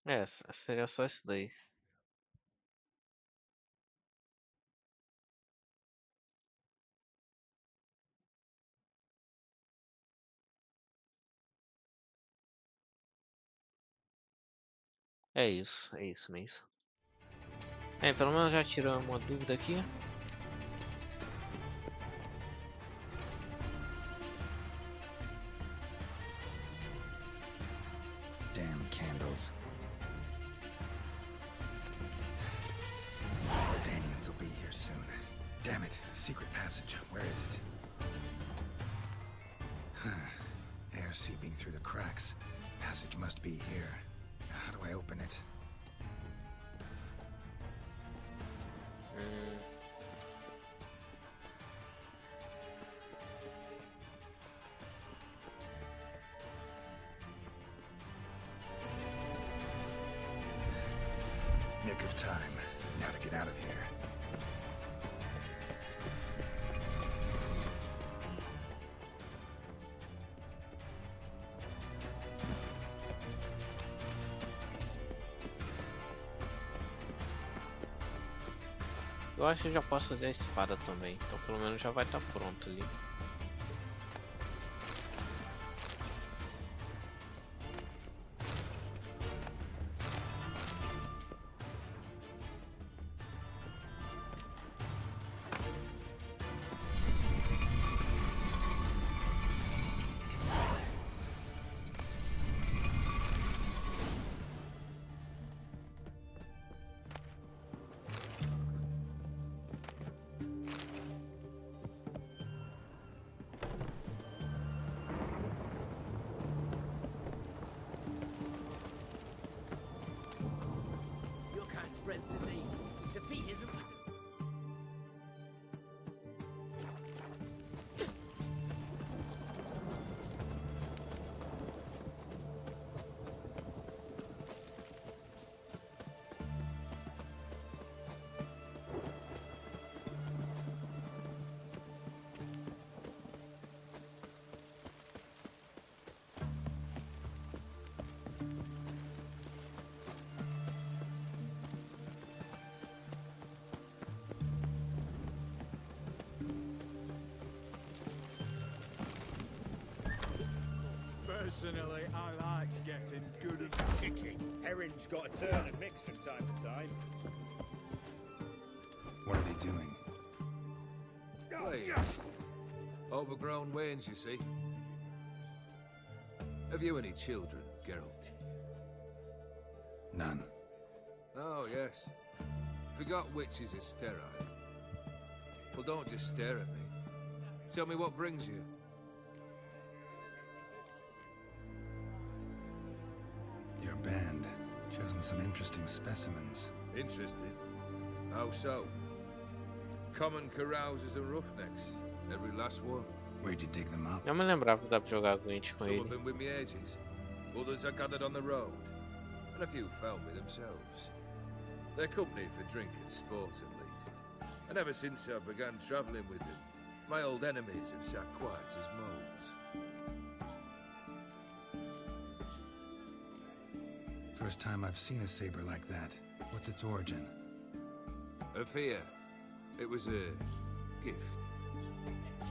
É, seria só esses dois. É isso mesmo. Pelo menos já tirou uma dúvida aqui. Damn candles. The Danians will be here soon. Damn it, secret passage. Where is it? Air seeping through the cracks. Passage must be here. Now, how do I open it? Nick of time. Now to get out of here. Eu acho que eu já posso fazer a espada também, então pelo menos já vai estar pronto ali. Your kind spreads disease. Defeat isn't. Personally, I like getting good at kicking. Herring's got a turn and mix from time to time. What are they doing? Wait. Overgrown wains, you see. Have you any children, Geralt? None. Oh, yes. Forgot witches are sterile. Well, don't just stare at me. Tell me what brings you. Your band. Chosen some interesting specimens. Interested? How so? Common carousers and roughnecks. Every last one. Where'd you dig them up? Eu me lembrava que dá pra jogar Gwent com Some have ele. been with me ages. Others I gathered on the road. And a few found me themselves. They're company for drink and sport, at least. And ever since I began travelling with them, my old enemies have sat quiet as moles. First time I've seen a saber like that. What's its origin? A fear. It was a gift.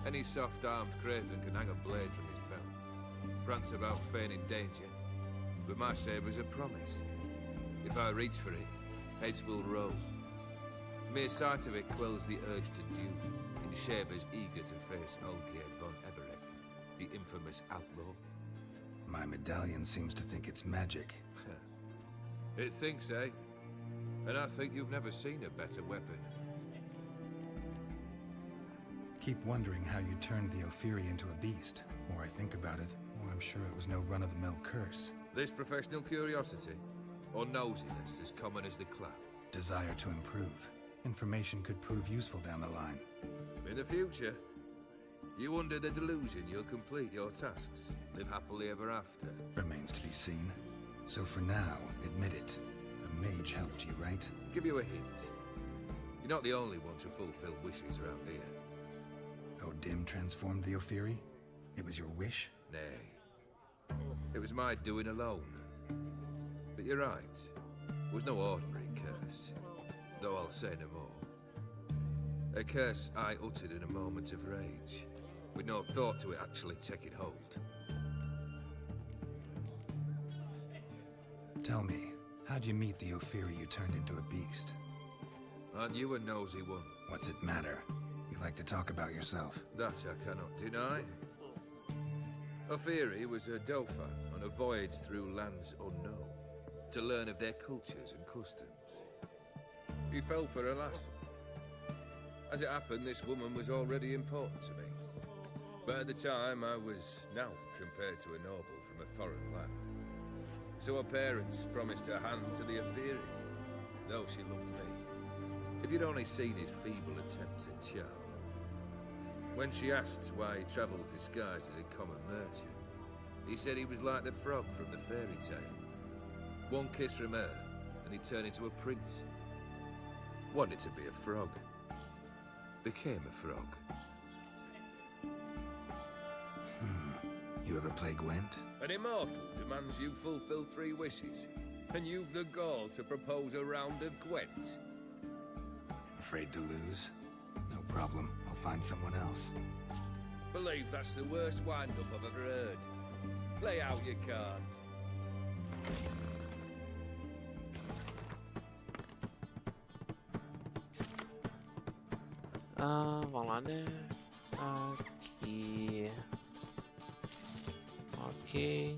Any soft-armed craven can hang a blade from his belt, prance about feigning danger. But my saber's a promise. If I reach for it, heads will roll. Mere sight of it quells the urge to duel, in shavers eager to face Olgierd von Everett, the infamous outlaw. My medallion seems to think it's magic. It thinks, eh? And I think you've never seen a better weapon. Keep wondering how you turned the Ophiri into a beast. The more I think about it, the more I'm sure it was no run-of-the-mill curse. This professional curiosity, or nosiness as common as the clap? Desire to improve. Information could prove useful down the line. In the future, you under the delusion you'll complete your tasks, live happily ever after. Remains to be seen. So for now, admit it. A mage helped you, right? Give you a hint. You're not the only one to fulfill wishes around here. Dim transformed the Ophiri? It was your wish? Nay. It was my doing alone. But you're right. It was no ordinary curse. Though I'll say no more. A curse I uttered in a moment of rage, with no thought to it actually taking hold. Tell me, how'd you meet the Ophiri you turned into a beast? Aren't you a nosy one? What's it matter? You like to talk about yourself. That I cannot deny. Ophiri was a Dauphin on a voyage through lands unknown, to learn of their cultures and customs. He fell for a lass. As it happened, this woman was already important to me. But at the time, I was now compared to a noble from a foreign land. So her parents promised her hand to the Ophiri, though she loved me. If you'd only seen his feeble attempts at charm. When she asked why he travelled disguised as a common merchant, he said he was like the frog from the fairy tale. One kiss from her, and he turned into a prince. Wanted to be a frog. Became a frog. You ever play Gwent? An immortal demands you fulfill 3 wishes, and you've the gall to propose a round of Gwent. afraid to lose. No problem. I'll find someone else. Believe that's the worst wind-up I've ever heard. Lay out your cards. Vamos lá, né? Aqui. Ok.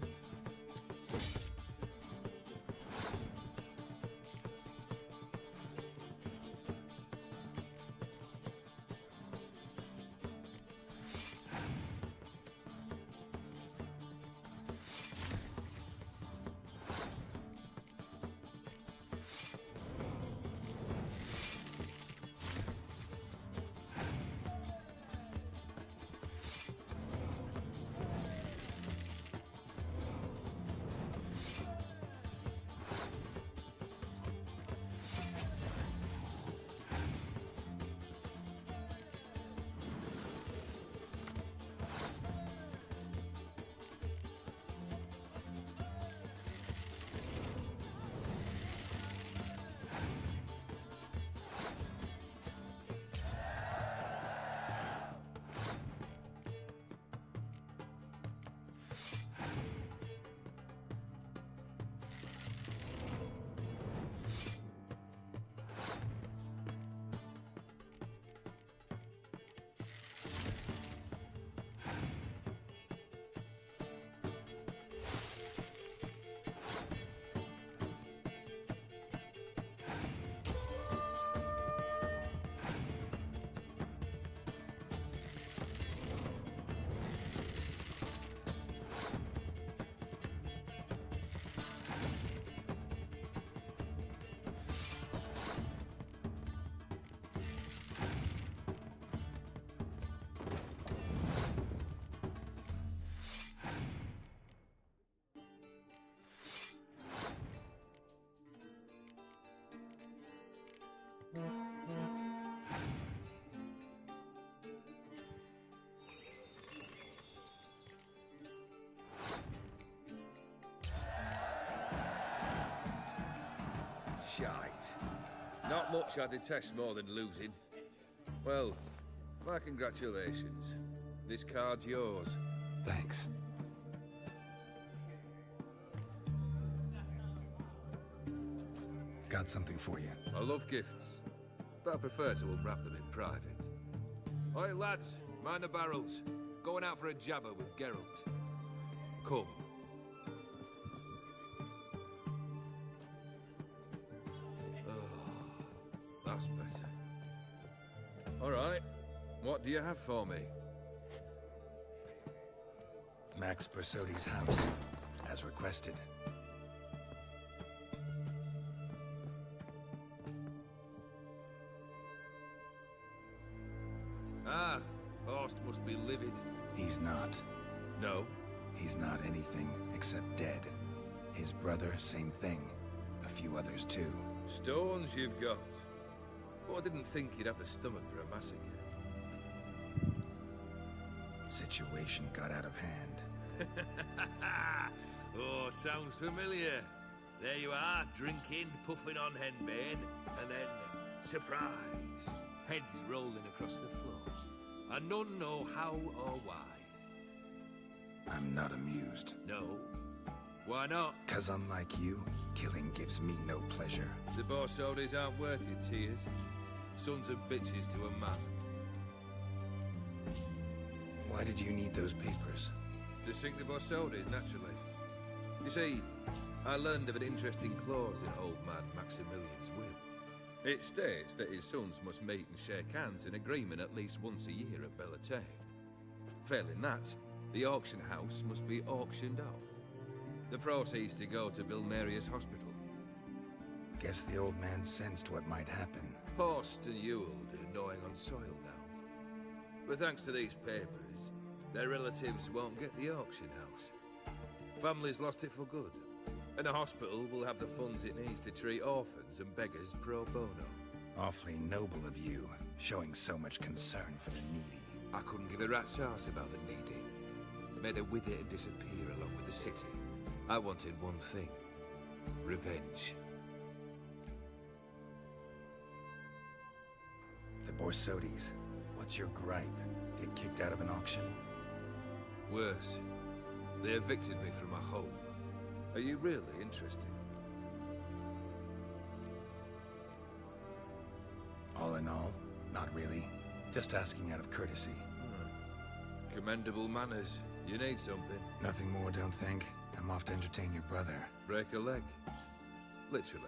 Shite. Not much I detest more than losing. Well, my congratulations. This card's yours. Thanks. Got something for you. I love gifts, but I prefer to unwrap them in private. Oi, lads, mind the barrels. Going out for a jabber with Geralt. Come. Oh, that's better. All right, what do you have for me? Max Bersodi's house, as requested. Ah, Horst must be livid. He's not. No? He's not anything except dead. His brother, same thing. A few others too. Stones you've got. But I didn't think you'd have the stomach for a massacre. Situation got out of hand. Oh, sounds familiar. There you are, drinking, puffing on henbane, and then, surprise, heads rolling across the floor. And none know how or why. I'm not amused. No? Why not? 'Cause unlike you, killing gives me no pleasure. The Borsodis aren't worth your tears. Sons of bitches to a man. Why did you need those papers? To sink the Borsodis, naturally. You see, I learned of an interesting clause in old man Maximilian's will. It states that his sons must meet and shake hands in agreement at least once a year at Bellatane. Failing that, the auction house must be auctioned off. The proceeds to go to Vilmeria's hospital. Guess the old man sensed what might happen. Horst and Ewald are gnawing on soil now. But thanks to these papers, their relatives won't get the auction house. Families lost it for good. And the hospital will have the funds it needs to treat orphans and beggars pro bono. Awfully noble of you, showing so much concern for the needy. I couldn't give a rat's ass about the needy. Made the widow disappear along with the city. I wanted one thing. Revenge. The Borsodis. What's your gripe? Get kicked out of an auction? Worse. They evicted me from my home. Are you really interested? All in all, not really. Just asking out of courtesy. Commendable manners. You need something. Nothing more, don't think. I'm off to entertain your brother. Break a leg. Literally.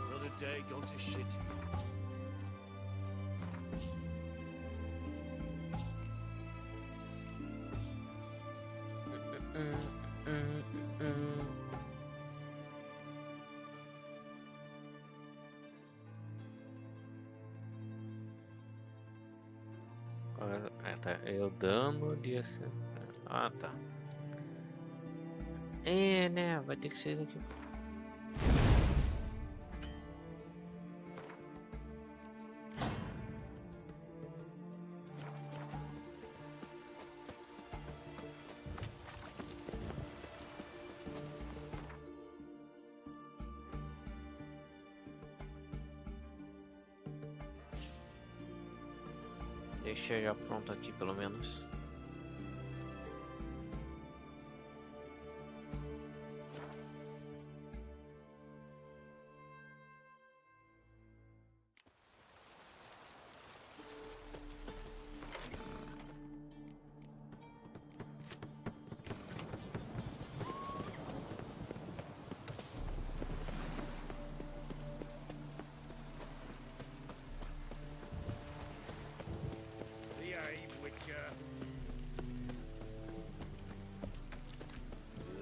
Another day gone to shit. Tá, eu dano de acertar. Ah, tá. É, né? Vai ter que ser isso aqui. Deixa já pronto aqui, pelo menos.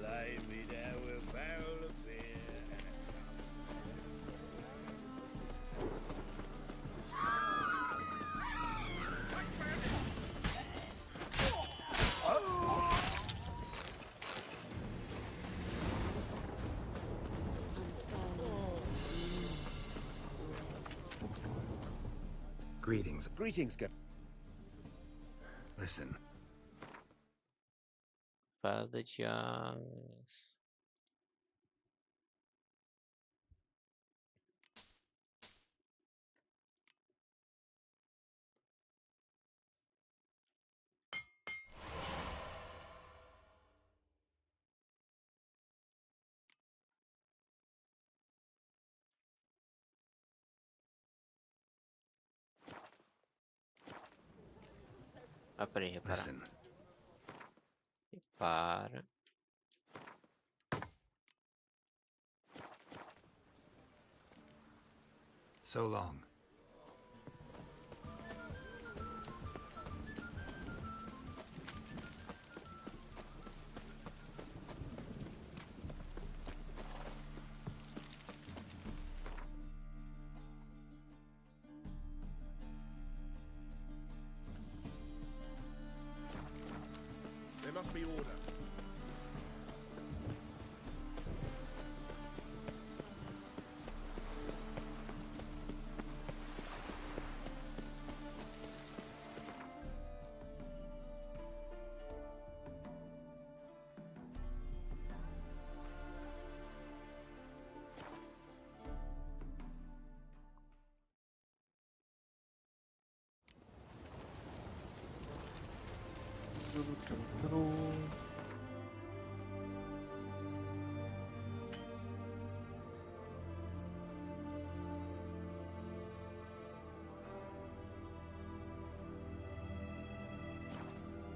Lay me down with a barrel of beer and Greetings. Greetings, Listen. Fada de as. Ah, peraí, repara. Listen. Repara. So long. there must be order.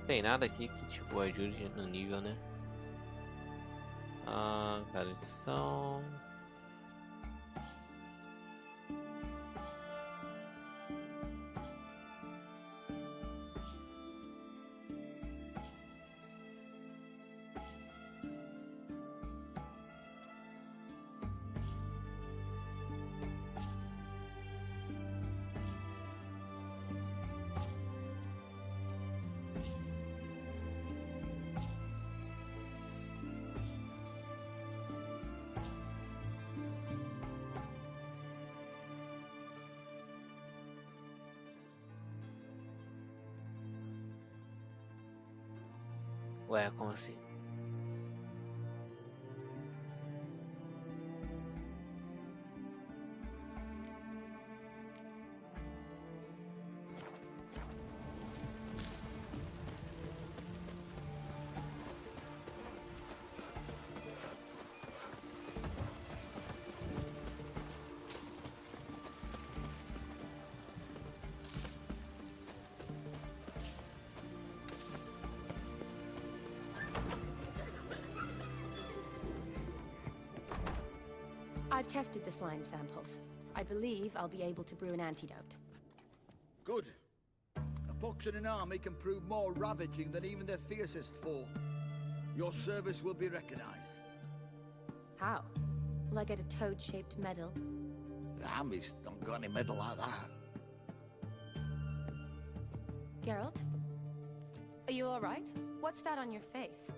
Tem nada aqui que tipo ajude no nível, né? Ah, garnição. Ué, como assim? I've tested the slime samples. I believe I'll be able to brew an antidote. Good. A pox in an army can prove more ravaging than even their fiercest foe. Your service will be recognized. How? Will I get a toad-shaped medal? The armies don't got any medal like that. Geralt? Are you alright? What's that on your face?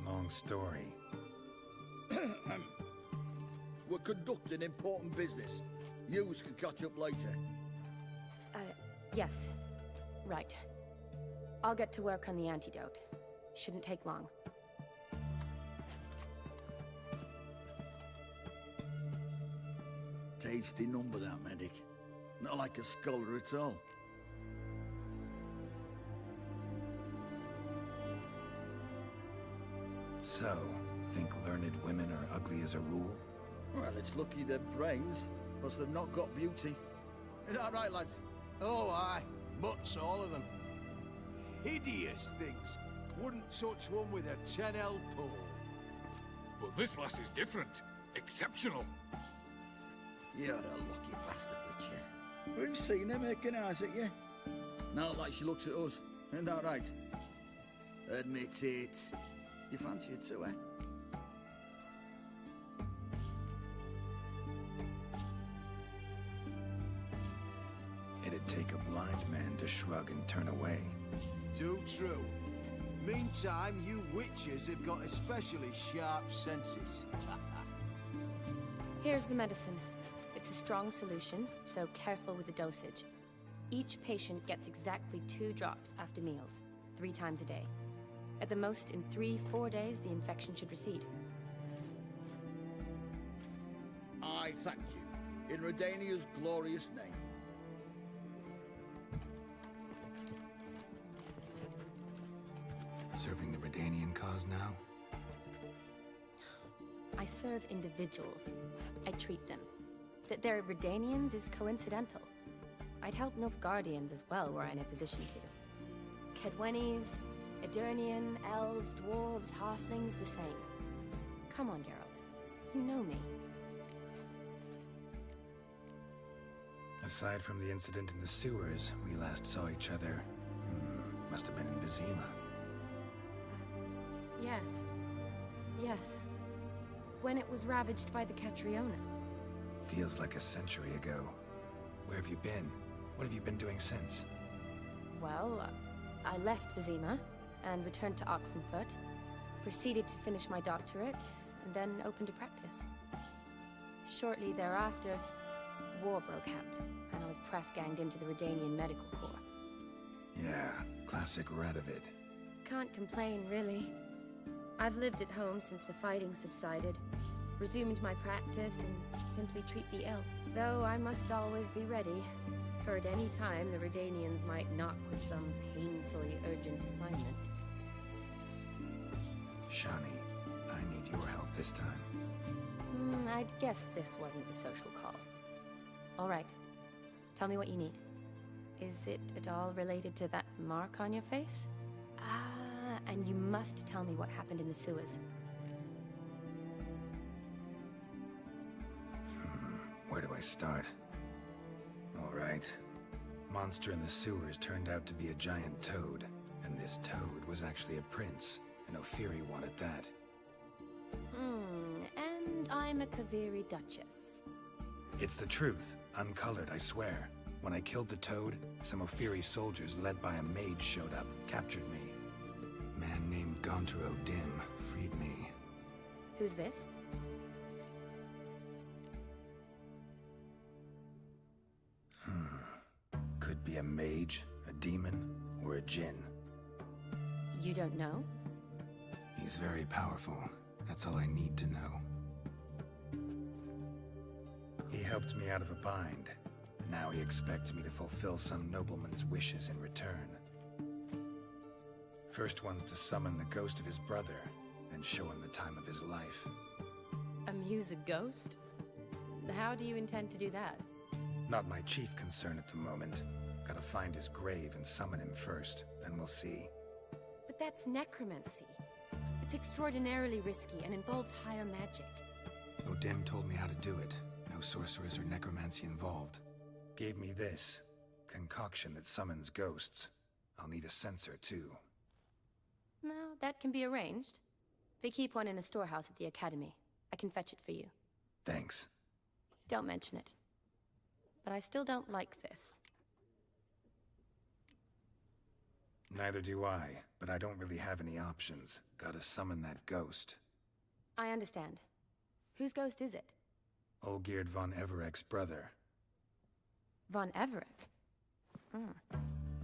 Long story. We're conducting important business. Yous can catch up later. Yes. Right. I'll get to work on the antidote. Shouldn't take long. Tasty number, that medic. Not like a scholar at all. So, think learned women are ugly as a rule? Well, it's lucky they're brains, because they've not got beauty. Is that right, lads? Oh, aye. Mutts, all of them. Hideous things. Wouldn't touch one with a 10L pole. But this lass is different. Exceptional. You're a lucky bastard, Witcher. We've seen her making eyes at you. Not like she looks at us. Isn't that right? Admit it. You fancy it too, eh? It'd take a blind man to shrug and turn away. Too true. Meantime, you witches have got especially sharp senses. Here's the medicine. It's a strong solution, so careful with the dosage. Each patient gets exactly 2 drops after meals, 3 times a day. At the most, in 3-4 days, the infection should recede. I thank you. In Redania's glorious name. Serving the Redanian cause now? I serve individuals. I treat them. That they're Redanians is coincidental. I'd help Nilfgaardians as well were I in a position to. Kedwenis, Edirnian, elves, dwarves, halflings, the same. Come on, Geralt. You know me. Aside from the incident in the sewers, we last saw each other. Must have been in Vizima. Yes. Yes. When it was ravaged by the Catriona. Feels like a century ago. Where have you been? What have you been doing since? Well, I left Vizima and returned to Oxenfurt, proceeded to finish my doctorate, and then opened a practice. Shortly thereafter, war broke out, and I was press-ganged into the Redanian Medical Corps. Yeah, classic Radovid. Can't complain, really. I've lived at home since the fighting subsided, resumed my practice, and simply treat the ill. Though I must always be ready, for at any time the Redanians might knock with some painfully urgent assignment. Shani, I need your help this time. I'd guess this wasn't the social call. All right. Tell me what you need. Is it at all related to that mark on your face? Ah, and you must tell me what happened in the sewers. Where do I start? All right. Monster in the sewers turned out to be a giant toad, and this toad was actually a prince, and Ophiri wanted that. And I'm a Kaviri Duchess. It's the truth, uncolored, I swear. When I killed the toad, some Ophiri soldiers led by a mage showed up, captured me. A man named Gontaro Dim freed me. Who's this? Could be a mage, a demon, or a djinn. You don't know? He's very powerful. That's all I need to know. He helped me out of a bind. And now he expects me to fulfill some nobleman's wishes in return. First one's to summon the ghost of his brother, then show him the time of his life. Amuse a ghost? How do you intend to do that? Not my chief concern at the moment. Gotta find his grave and summon him first, then we'll see. But that's necromancy. It's extraordinarily risky and involves higher magic. Odin told me how to do it. No sorcerers or necromancy involved. Gave me this concoction that summons ghosts. I'll need a censer too. Well, that can be arranged. They keep one in a storehouse at the academy. I can fetch it for you. Thanks. Don't mention it. But I still don't like this. Neither do I, but I don't really have any options. Gotta summon that ghost. I understand. Whose ghost is it? Olgierd von Everek's brother. Von Everek?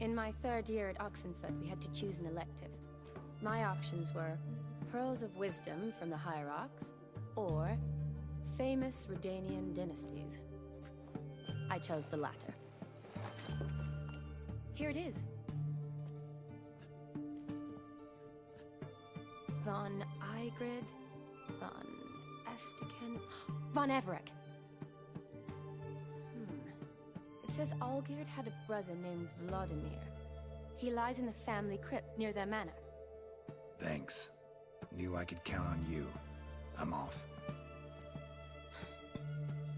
In my 3rd year at Oxenford, we had to choose an elective. My options were Pearls of Wisdom from the Hierarchs, or famous Redanian dynasties. I chose the latter. Here it is. Von Igrid, Von Estiken, Von Everek. It says Olgierd had a brother named Vladimir. He lies in the family crypt near their manor. Thanks. Knew I could count on you. I'm off.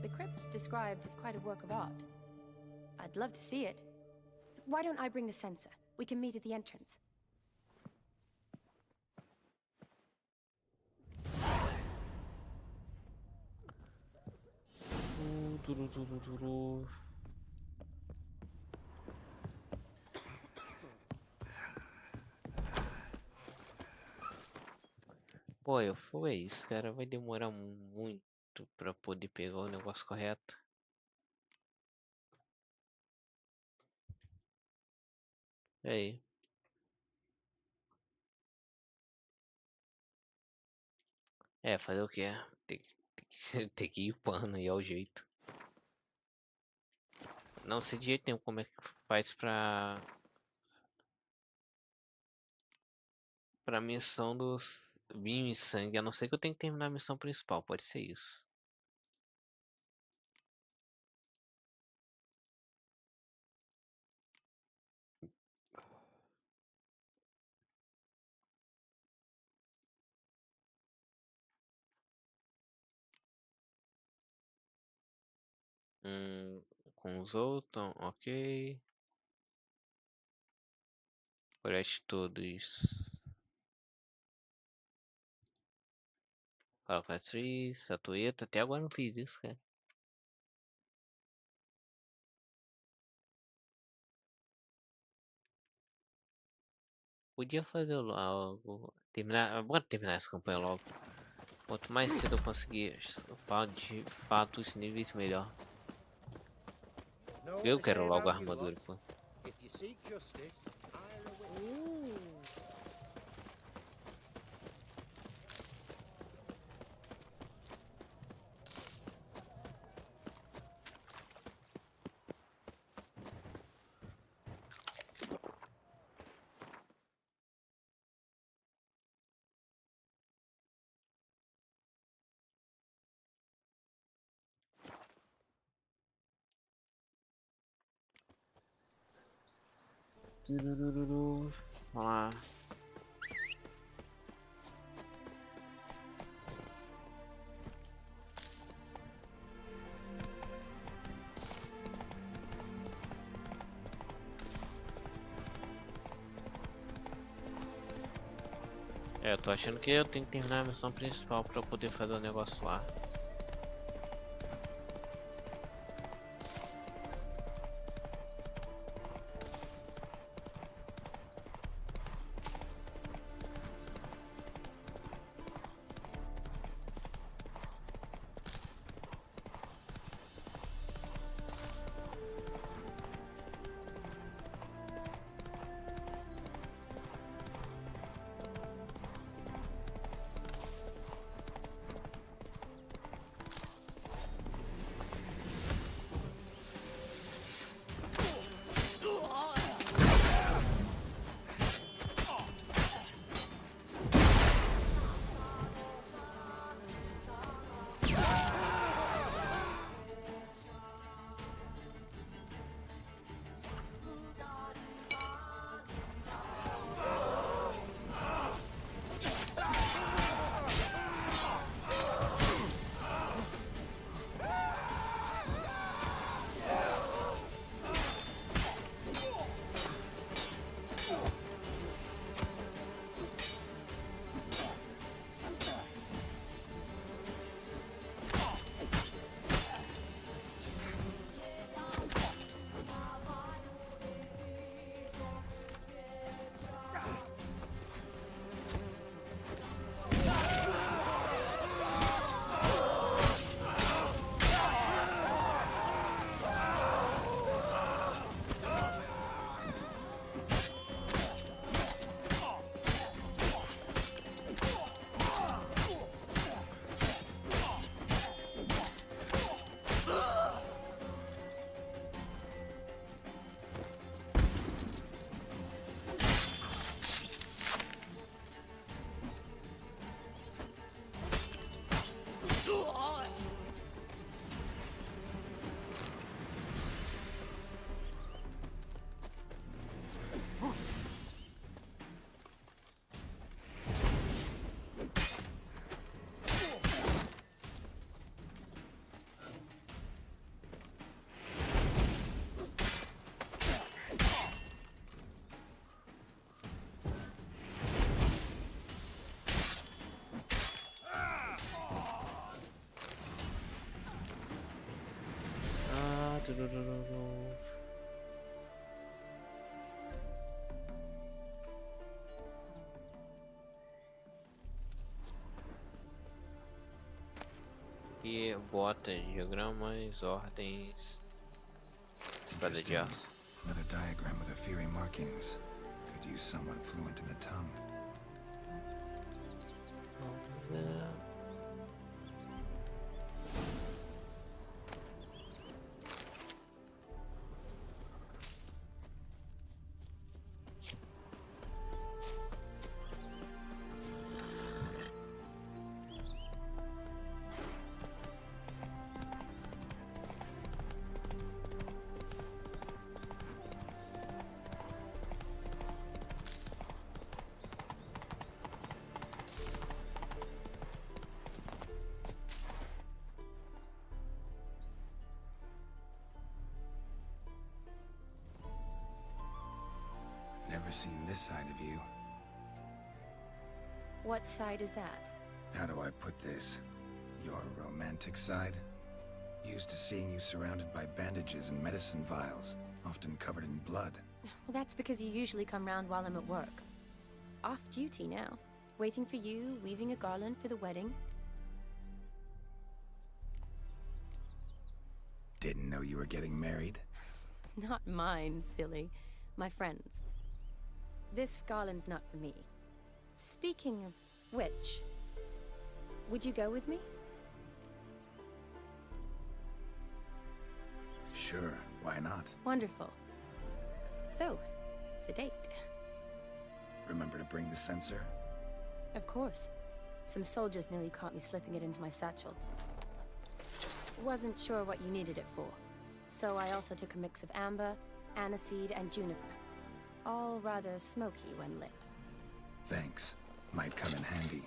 The crypt's described as quite a work of art. I'd love to see it. Why don't I bring the censer? We can meet at the entrance. Pô, eu fui isso, cara. Vai demorar muito pra poder pegar o negócio correto. E aí? É, fazer o quê? Tem que ir upando aí ao jeito. Não sei de jeito nenhum como é que faz pra missão dos vinho e sangue. A não ser que eu tenha que terminar a missão principal. Pode ser isso. Com os outros, ok. Preste tudo isso. Fala com a atriz, estatueta. Até agora não fiz isso, cara. Podia fazer logo. Terminar. Bora terminar essa campanha logo. Quanto mais cedo eu conseguir upar de fato os níveis, melhor. Eu quero logo a armadura, pô. Vamos lá. Eu tô achando que eu tenho que terminar a missão principal pra eu poder fazer o negócio lá. E bota diagramas, ordens, espada de aço. Another diagram with a fury markings. Could use someone fluent in the tongue. Never seen this side of you. What side is that? How do I put this? Your romantic side? Used to seeing you surrounded by bandages and medicine vials, often covered in blood. Well, that's because you usually come round while I'm at work. Off duty now. Waiting for you, weaving a garland for the wedding. Didn't know you were getting married? Not mine, silly. My friend's. This garland's not for me. Speaking of which, would you go with me? Sure, why not? Wonderful. So, it's a date. Remember to bring the censer? Of course. Some soldiers nearly caught me slipping it into my satchel. Wasn't sure what you needed it for, so I also took a mix of amber, aniseed, and juniper. All rather smoky when lit. Thanks. Might come in handy.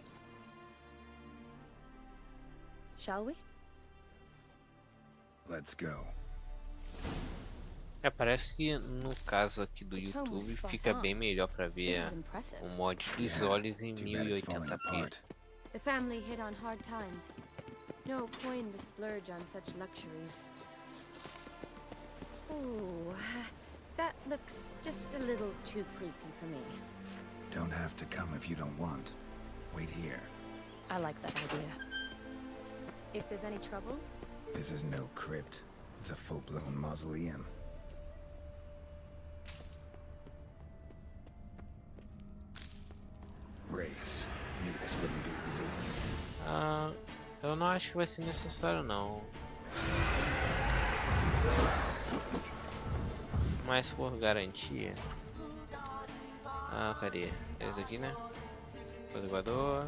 Shall we? Let's go. É, parece que no caso aqui do YouTube fica bem melhor pra ver o mod dos olhos em 1080p. The family hit on hard times. No coin to splurge on such luxuries. Ooh, that looks just a little too creepy for me. Don't have to come if you don't want. Wait here. I like that idea. If there's any trouble? This is no crypt. It's a full-blown mausoleum. Wraiths. Knew this wouldn't be easy. Eu não acho que vai ser necessário não. Mas por garantia. Cadê? Esse aqui, né? Apaziguador.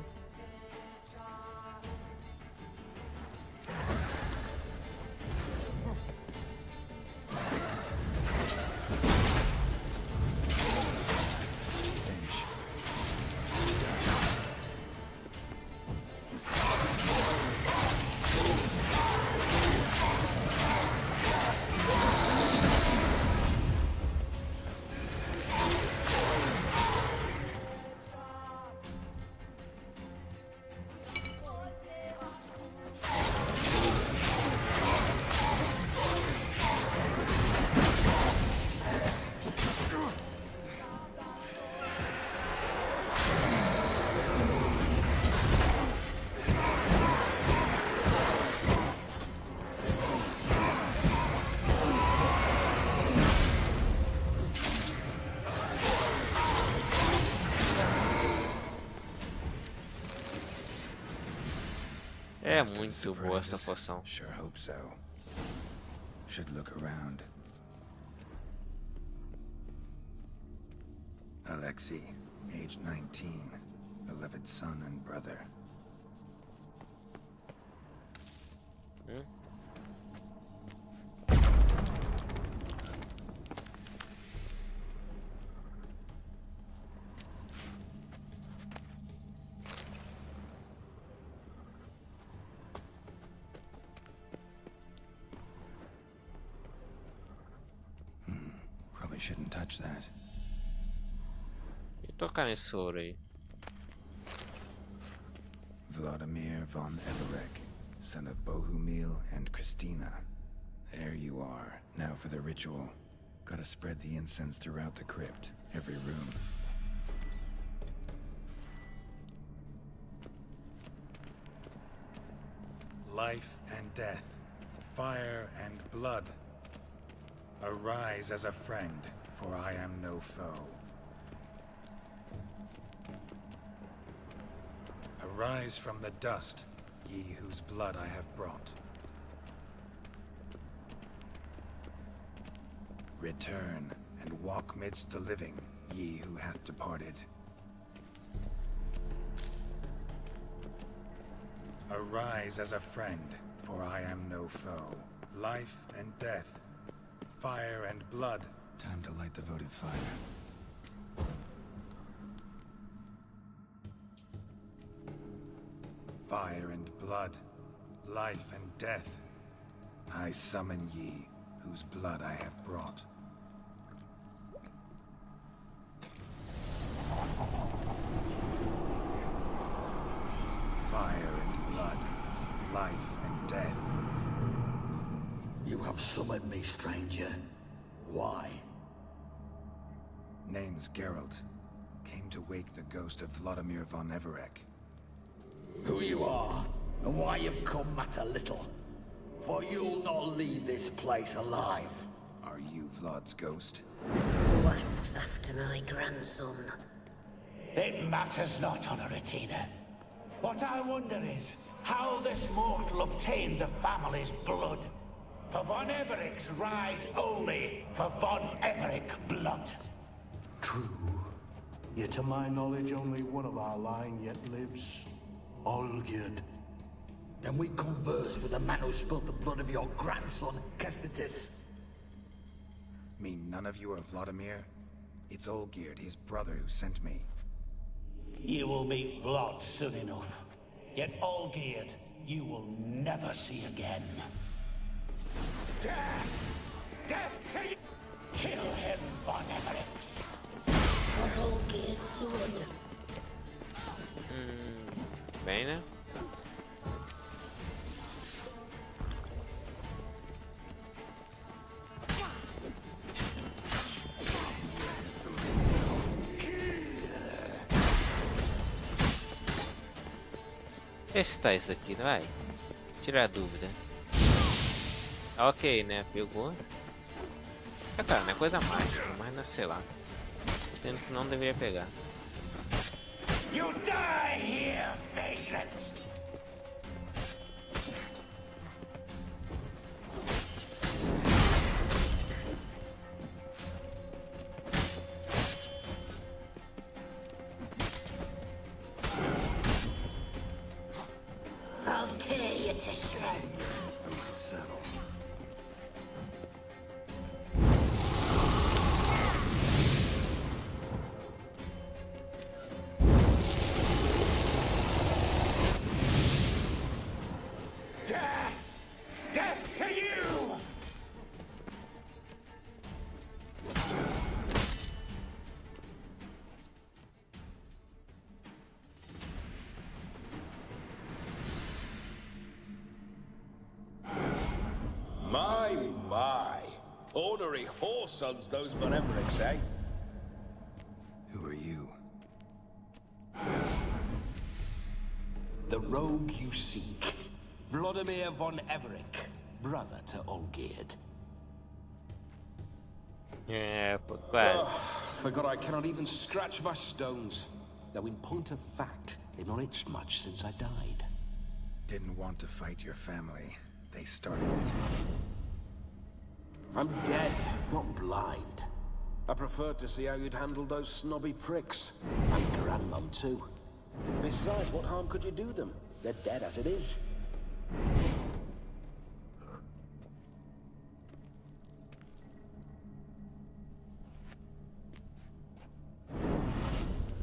É muito boa essa poção. Sure hope so. Should look around. Alexei, age 19, beloved son and brother. Probably shouldn't touch that. E tocar nesse ouro aí. Vladimir von Everek, son of Bohumil and Christina. There you are. Now for the ritual. Gotta spread the incense throughout the crypt, every room. Life and death, fire and blood. Arise as a friend, for I am no foe. Arise from the dust, ye whose blood I have brought. Return and walk midst the living, ye who hath departed. Arise as a friend, for I am no foe. Life and death, fire and blood. Time to light the votive fire. Fire and blood, life and death. I summon ye, whose blood I have brought. Fire and blood, life and death. You have summoned me, stranger. Why? Name's Geralt. Came to wake the ghost of Vladimir von Everec. Who you are, and why you've come matter little. For you'll not leave this place alive. Are you Vlad's ghost? Who asks after my grandson? It matters not, Honoratina. What I wonder is how this mortal obtained the family's blood. For von Everic's rise only for von Everec blood. True. Yet to my knowledge, only one of our line yet lives. Olgierd. Then we converse with the man who spilled the blood of your grandson, Kestatis. Mean none of you are Vladimir? It's Olgierd, his brother, who sent me. You will meet Vlad soon enough. Yet Olgierd, you will never see again. Death! Death to you! Kill him, von Everix! For Olgierd's blood. Bem, né? Testar isso aqui, vai. Tirar a dúvida. Ok, né? Pegou. É, cara, não é coisa mágica, mas não sei lá. Sendo que não deveria pegar. You die here, vagrant! I'll tear you to shreds. From my saddle. Death! Death to you! My. Ornery whoresons those von Evericks, eh? Who are you? The rogue you seek. Vladimir von Everec, brother to Olgierd. Yeah, but Forgot I cannot even scratch my stones. Though in point of fact, they've not itched much since I died. Didn't want to fight your family. They started it. I'm dead, not blind. I preferred to see how you'd handle those snobby pricks. And Grandmum, too. Besides, what harm could you do them? They're dead as it is.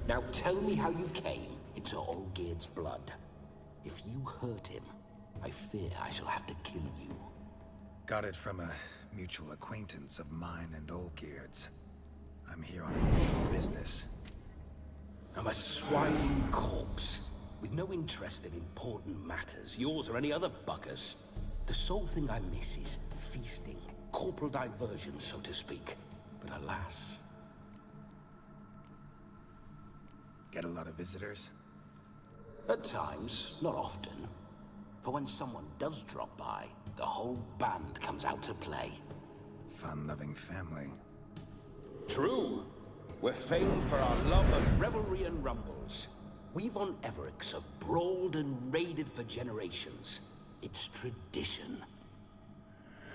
Now tell me how you came into Olgierd's blood. If you hurt him, I fear I shall have to kill you. Got it from a mutual acquaintance of mine and Olgierd's. I'm here on important business. I'm a swine corpse, with no interest in important matters, yours or any other buggers. The sole thing I miss is feasting. Corporal diversion, so to speak. But alas... Get a lot of visitors? At times, not often. For when someone does drop by, the whole band comes out to play. Fun-loving family. True. We're famed for our love of revelry and rumbles. We von Evericks have brawled and raided for generations. It's tradition.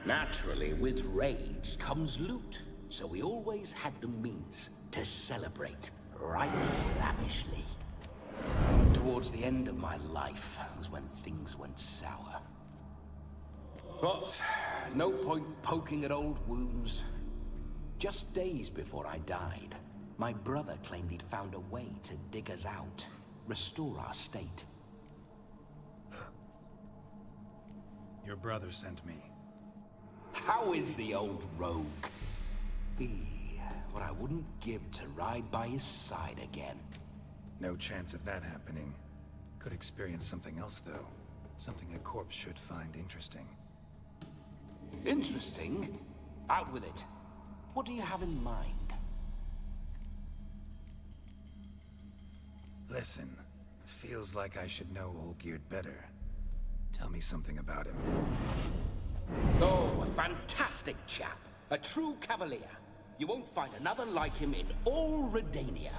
Naturally, with raids comes loot, so we always had the means to celebrate right lavishly. Towards the end of my life was when things went sour. But no point poking at old wounds. Just days before I died, my brother claimed he'd found a way to dig us out, restore our state. Your brother sent me. How is the old rogue? What I wouldn't give to ride by his side again. No chance of that happening. Could experience something else, though. Something a corpse should find interesting. Interesting? Out with it. What do you have in mind? Listen, feels like I should know Olgierd better. Tell me something about him. Oh, a fantastic chap. A true cavalier. You won't find another like him in all Redania.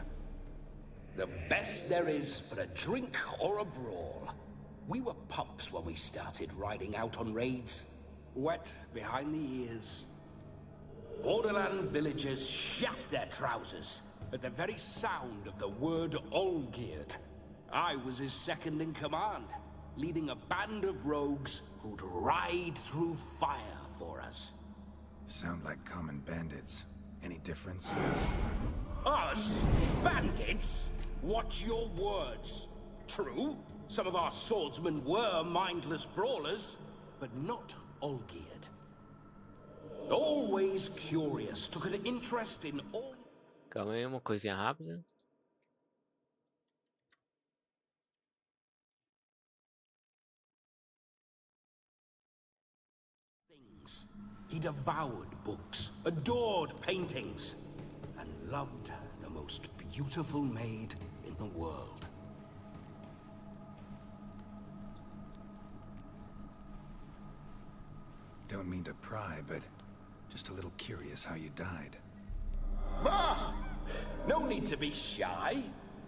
The best there is for a drink or a brawl. We were pups when we started riding out on raids. Wet behind the ears. Borderland villagers shat their trousers at the very sound of the word Olgierd. I was his second in command, leading a band of rogues who'd ride through fire for us. Sound like common bandits. Any difference? Us? Bandits? Watch your words. True, some of our swordsmen were mindless brawlers, but not Olgierd. Always curious, took an interest in all... Calma aí, uma coisinha rápida. Things. He devoured books, adored paintings, and loved the most beautiful maid in the world. Don't mean to pry, but just a little curious how you died. Ah! No need to be shy.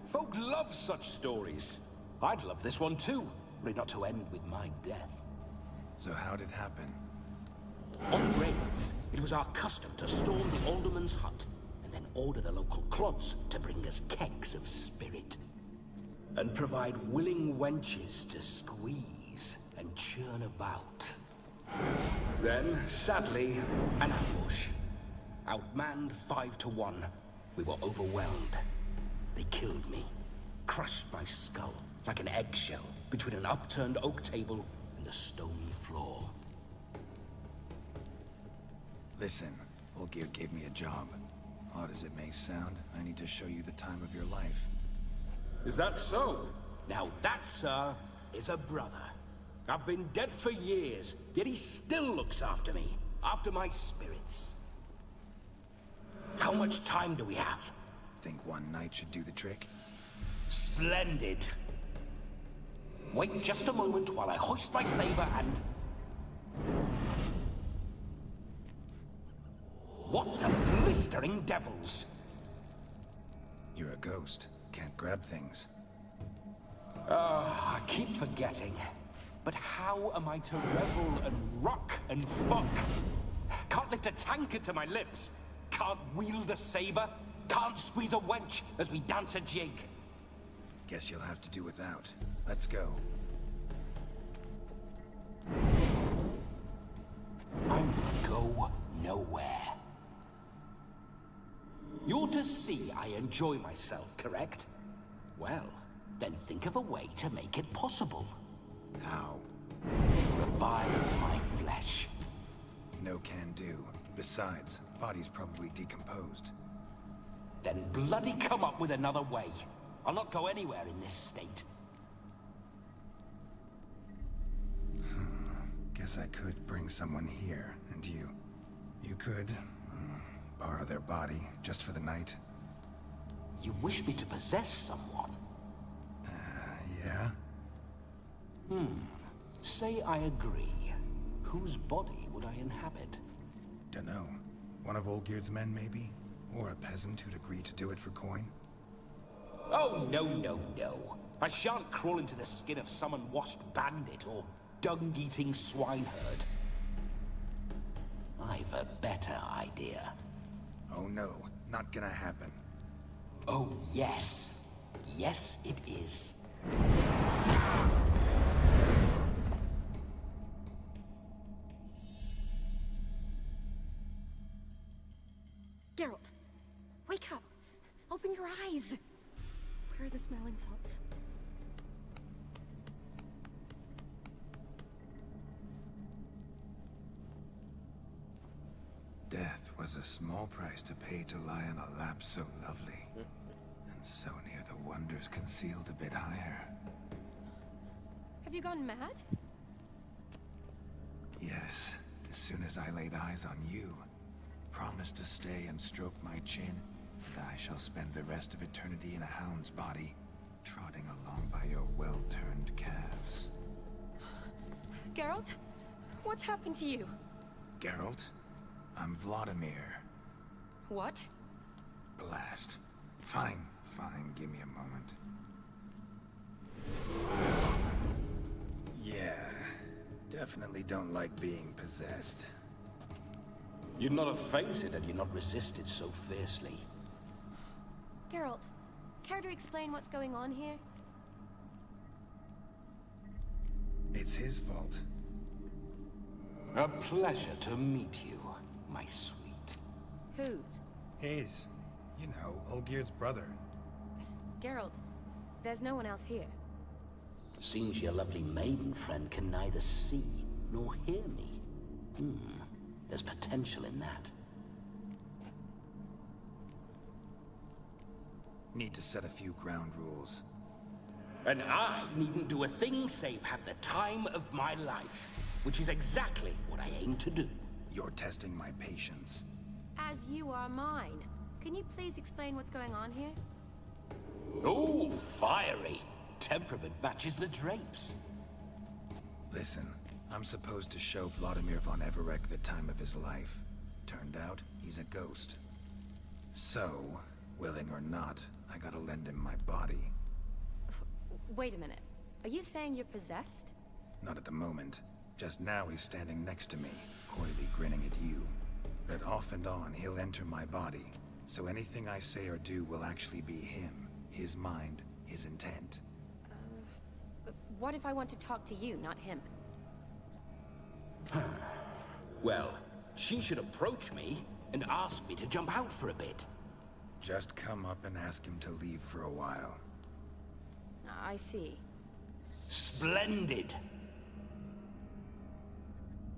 Folk love such stories. I'd love this one too, were it not to end with my death. So how'd it happen? On raids, it was our custom to storm the alderman's hut, and then order the local clods to bring us kegs of spirit. And provide willing wenches to squeeze and churn about. Then, sadly, an ambush. Outmanned 5 to 1, we were overwhelmed. They killed me, crushed my skull like an eggshell between an upturned oak table and the stone floor. Listen, Olgierd gave me a job. Odd as it may sound, I need to show you the time of your life. Is that so? Now that, sir, is a brother. I've been dead for years, yet he still looks after me, after my spirits. How much time do we have? Think one night should do the trick? Splendid. Wait just a moment while I hoist my saber and... What the blistering devils? You're a ghost. Can't grab things. I keep forgetting. But how am I to revel and rock and fuck? Can't lift a tankard to my lips. Can't wield a saber. Can't squeeze a wench as we dance a jig. Guess you'll have to do without. Let's go. I will go nowhere. You're to see I enjoy myself, correct? Well, then think of a way to make it possible. How? Revive my flesh. No can do. Besides, body's probably decomposed. Then bloody come up with another way. I'll not go anywhere in this state. Guess I could bring someone here, and you could borrow their body just for the night. You wish me to possess someone? Yeah? Say I agree. Whose body would I inhabit? Dunno. One of Olgierd's men, maybe? Or a peasant who'd agree to do it for coin? Oh, no, no, no. I shan't crawl into the skin of some unwashed bandit or dung-eating swineherd. I've a better idea. Oh no, not gonna happen. Oh, yes. Yes, it is. Geralt, wake up. Open your eyes. Where are the smelling salts? Death was a small price to pay to lie on a lap so lovely, and so near the wonders concealed a bit higher. Have you gone mad? Yes, as soon as I laid eyes on you, promise to stay and stroke my chin, and I shall spend the rest of eternity in a hound's body, trotting along by your well-turned calves. Geralt? What's happened to you? Geralt? I'm Vladimir. What? Blast. Fine, give me a moment. Yeah, definitely don't like being possessed. You'd not have fainted had you not resisted so fiercely. Geralt, care to explain what's going on here? It's his fault. A pleasure to meet you, my sweet. Whose? His. You know, Olgierd's brother. Geralt, there's no one else here. Seems your lovely maiden friend can neither see nor hear me. There's potential in that. Need to set a few ground rules. And I needn't do a thing save have the time of my life, which is exactly what I aim to do. You're testing my patience. As you are mine. Can you please explain what's going on here? Oh, fiery. Temperament matches the drapes. Listen, I'm supposed to show Vladimir von Everec the time of his life. Turned out, he's a ghost. So, willing or not, I gotta lend him my body. Wait a minute. Are you saying you're possessed? Not at the moment. Just now he's standing next to me, coyly grinning at you. But off and on, he'll enter my body. So anything I say or do will actually be him. His mind, his intent. What if I want to talk to you, not him? Well, she should approach me and ask me to jump out for a bit. Just come up and ask him to leave for a while. I see. Splendid!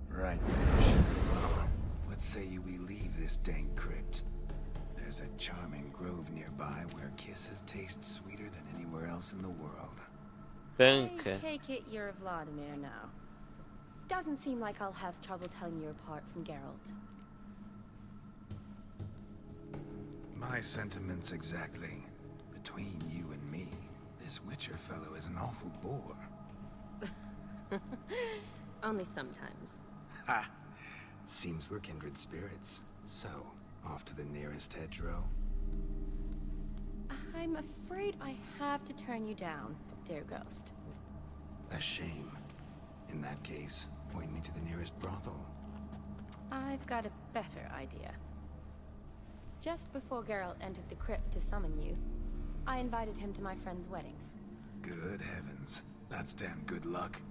Right then, sugar plum. What say you we leave this dank crypt? There's a charming grove nearby where kisses taste sweeter than anywhere else in the world. I take it you're Vladimir now. Doesn't seem like I'll have trouble telling you apart from Geralt. My sentiments exactly. Between you and me, this Witcher fellow is an awful bore. Only sometimes. Ha! Seems we're kindred spirits. So, off to the nearest hedgerow? I'm afraid I have to turn you down, dear ghost. A shame. In that case, point me to the nearest brothel. I've got a better idea. Just before Geralt entered the crypt to summon you, I invited him to my friend's wedding. Good heavens. That's damn good luck.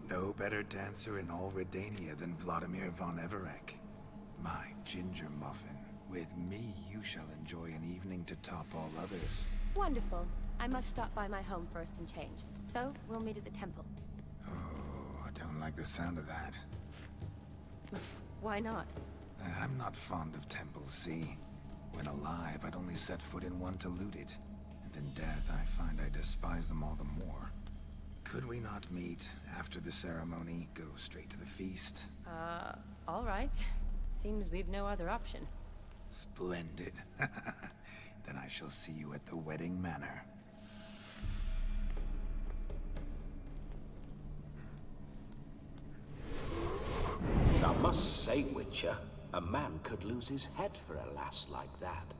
No better dancer in all Redania than Vladimir von Everec. My ginger muffin. With me, you shall enjoy an evening to top all others. Wonderful. I must stop by my home first and change. So, we'll meet at the temple. Oh, I don't like the sound of that. Why not? I'm not fond of temples, see? When alive, I'd only set foot in one to loot it. And in death, I find I despise them all the more. Could we not meet after the ceremony? Go straight to the feast? All right. Seems we've no other option. Splendid. Then I shall see you at the wedding manor. I must say, Witcher, a man could lose his head for a lass like that.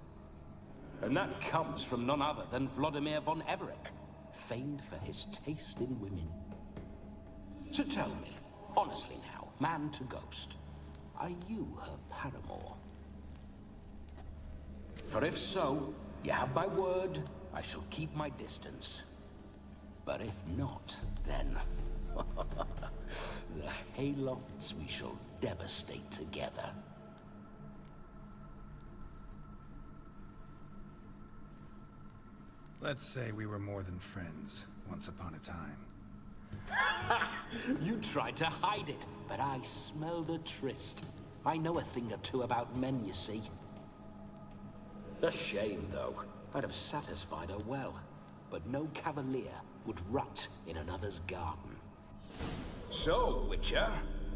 And that comes from none other than Vladimir von Everec, famed for his taste in women. So tell me, honestly now, man to ghost, are you her paramour? For if so, you have my word, I shall keep my distance. But if not, then... the haylofts we shall devastate together. Let's say we were more than friends, once upon a time. You tried to hide it, but I smelled a tryst. I know a thing or two about men, you see. A shame, though. I'd have satisfied her well, but no cavalier would rot in another's garden. So, Witcher,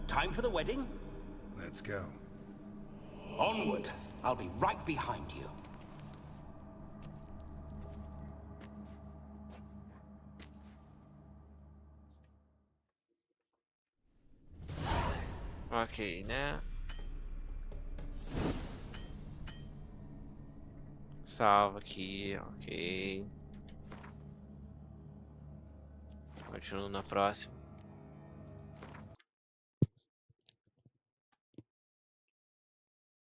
time for the wedding? Let's go. Onward. I'll be right behind you. Ok, né? Salva aqui, ok. Continuo na próxima.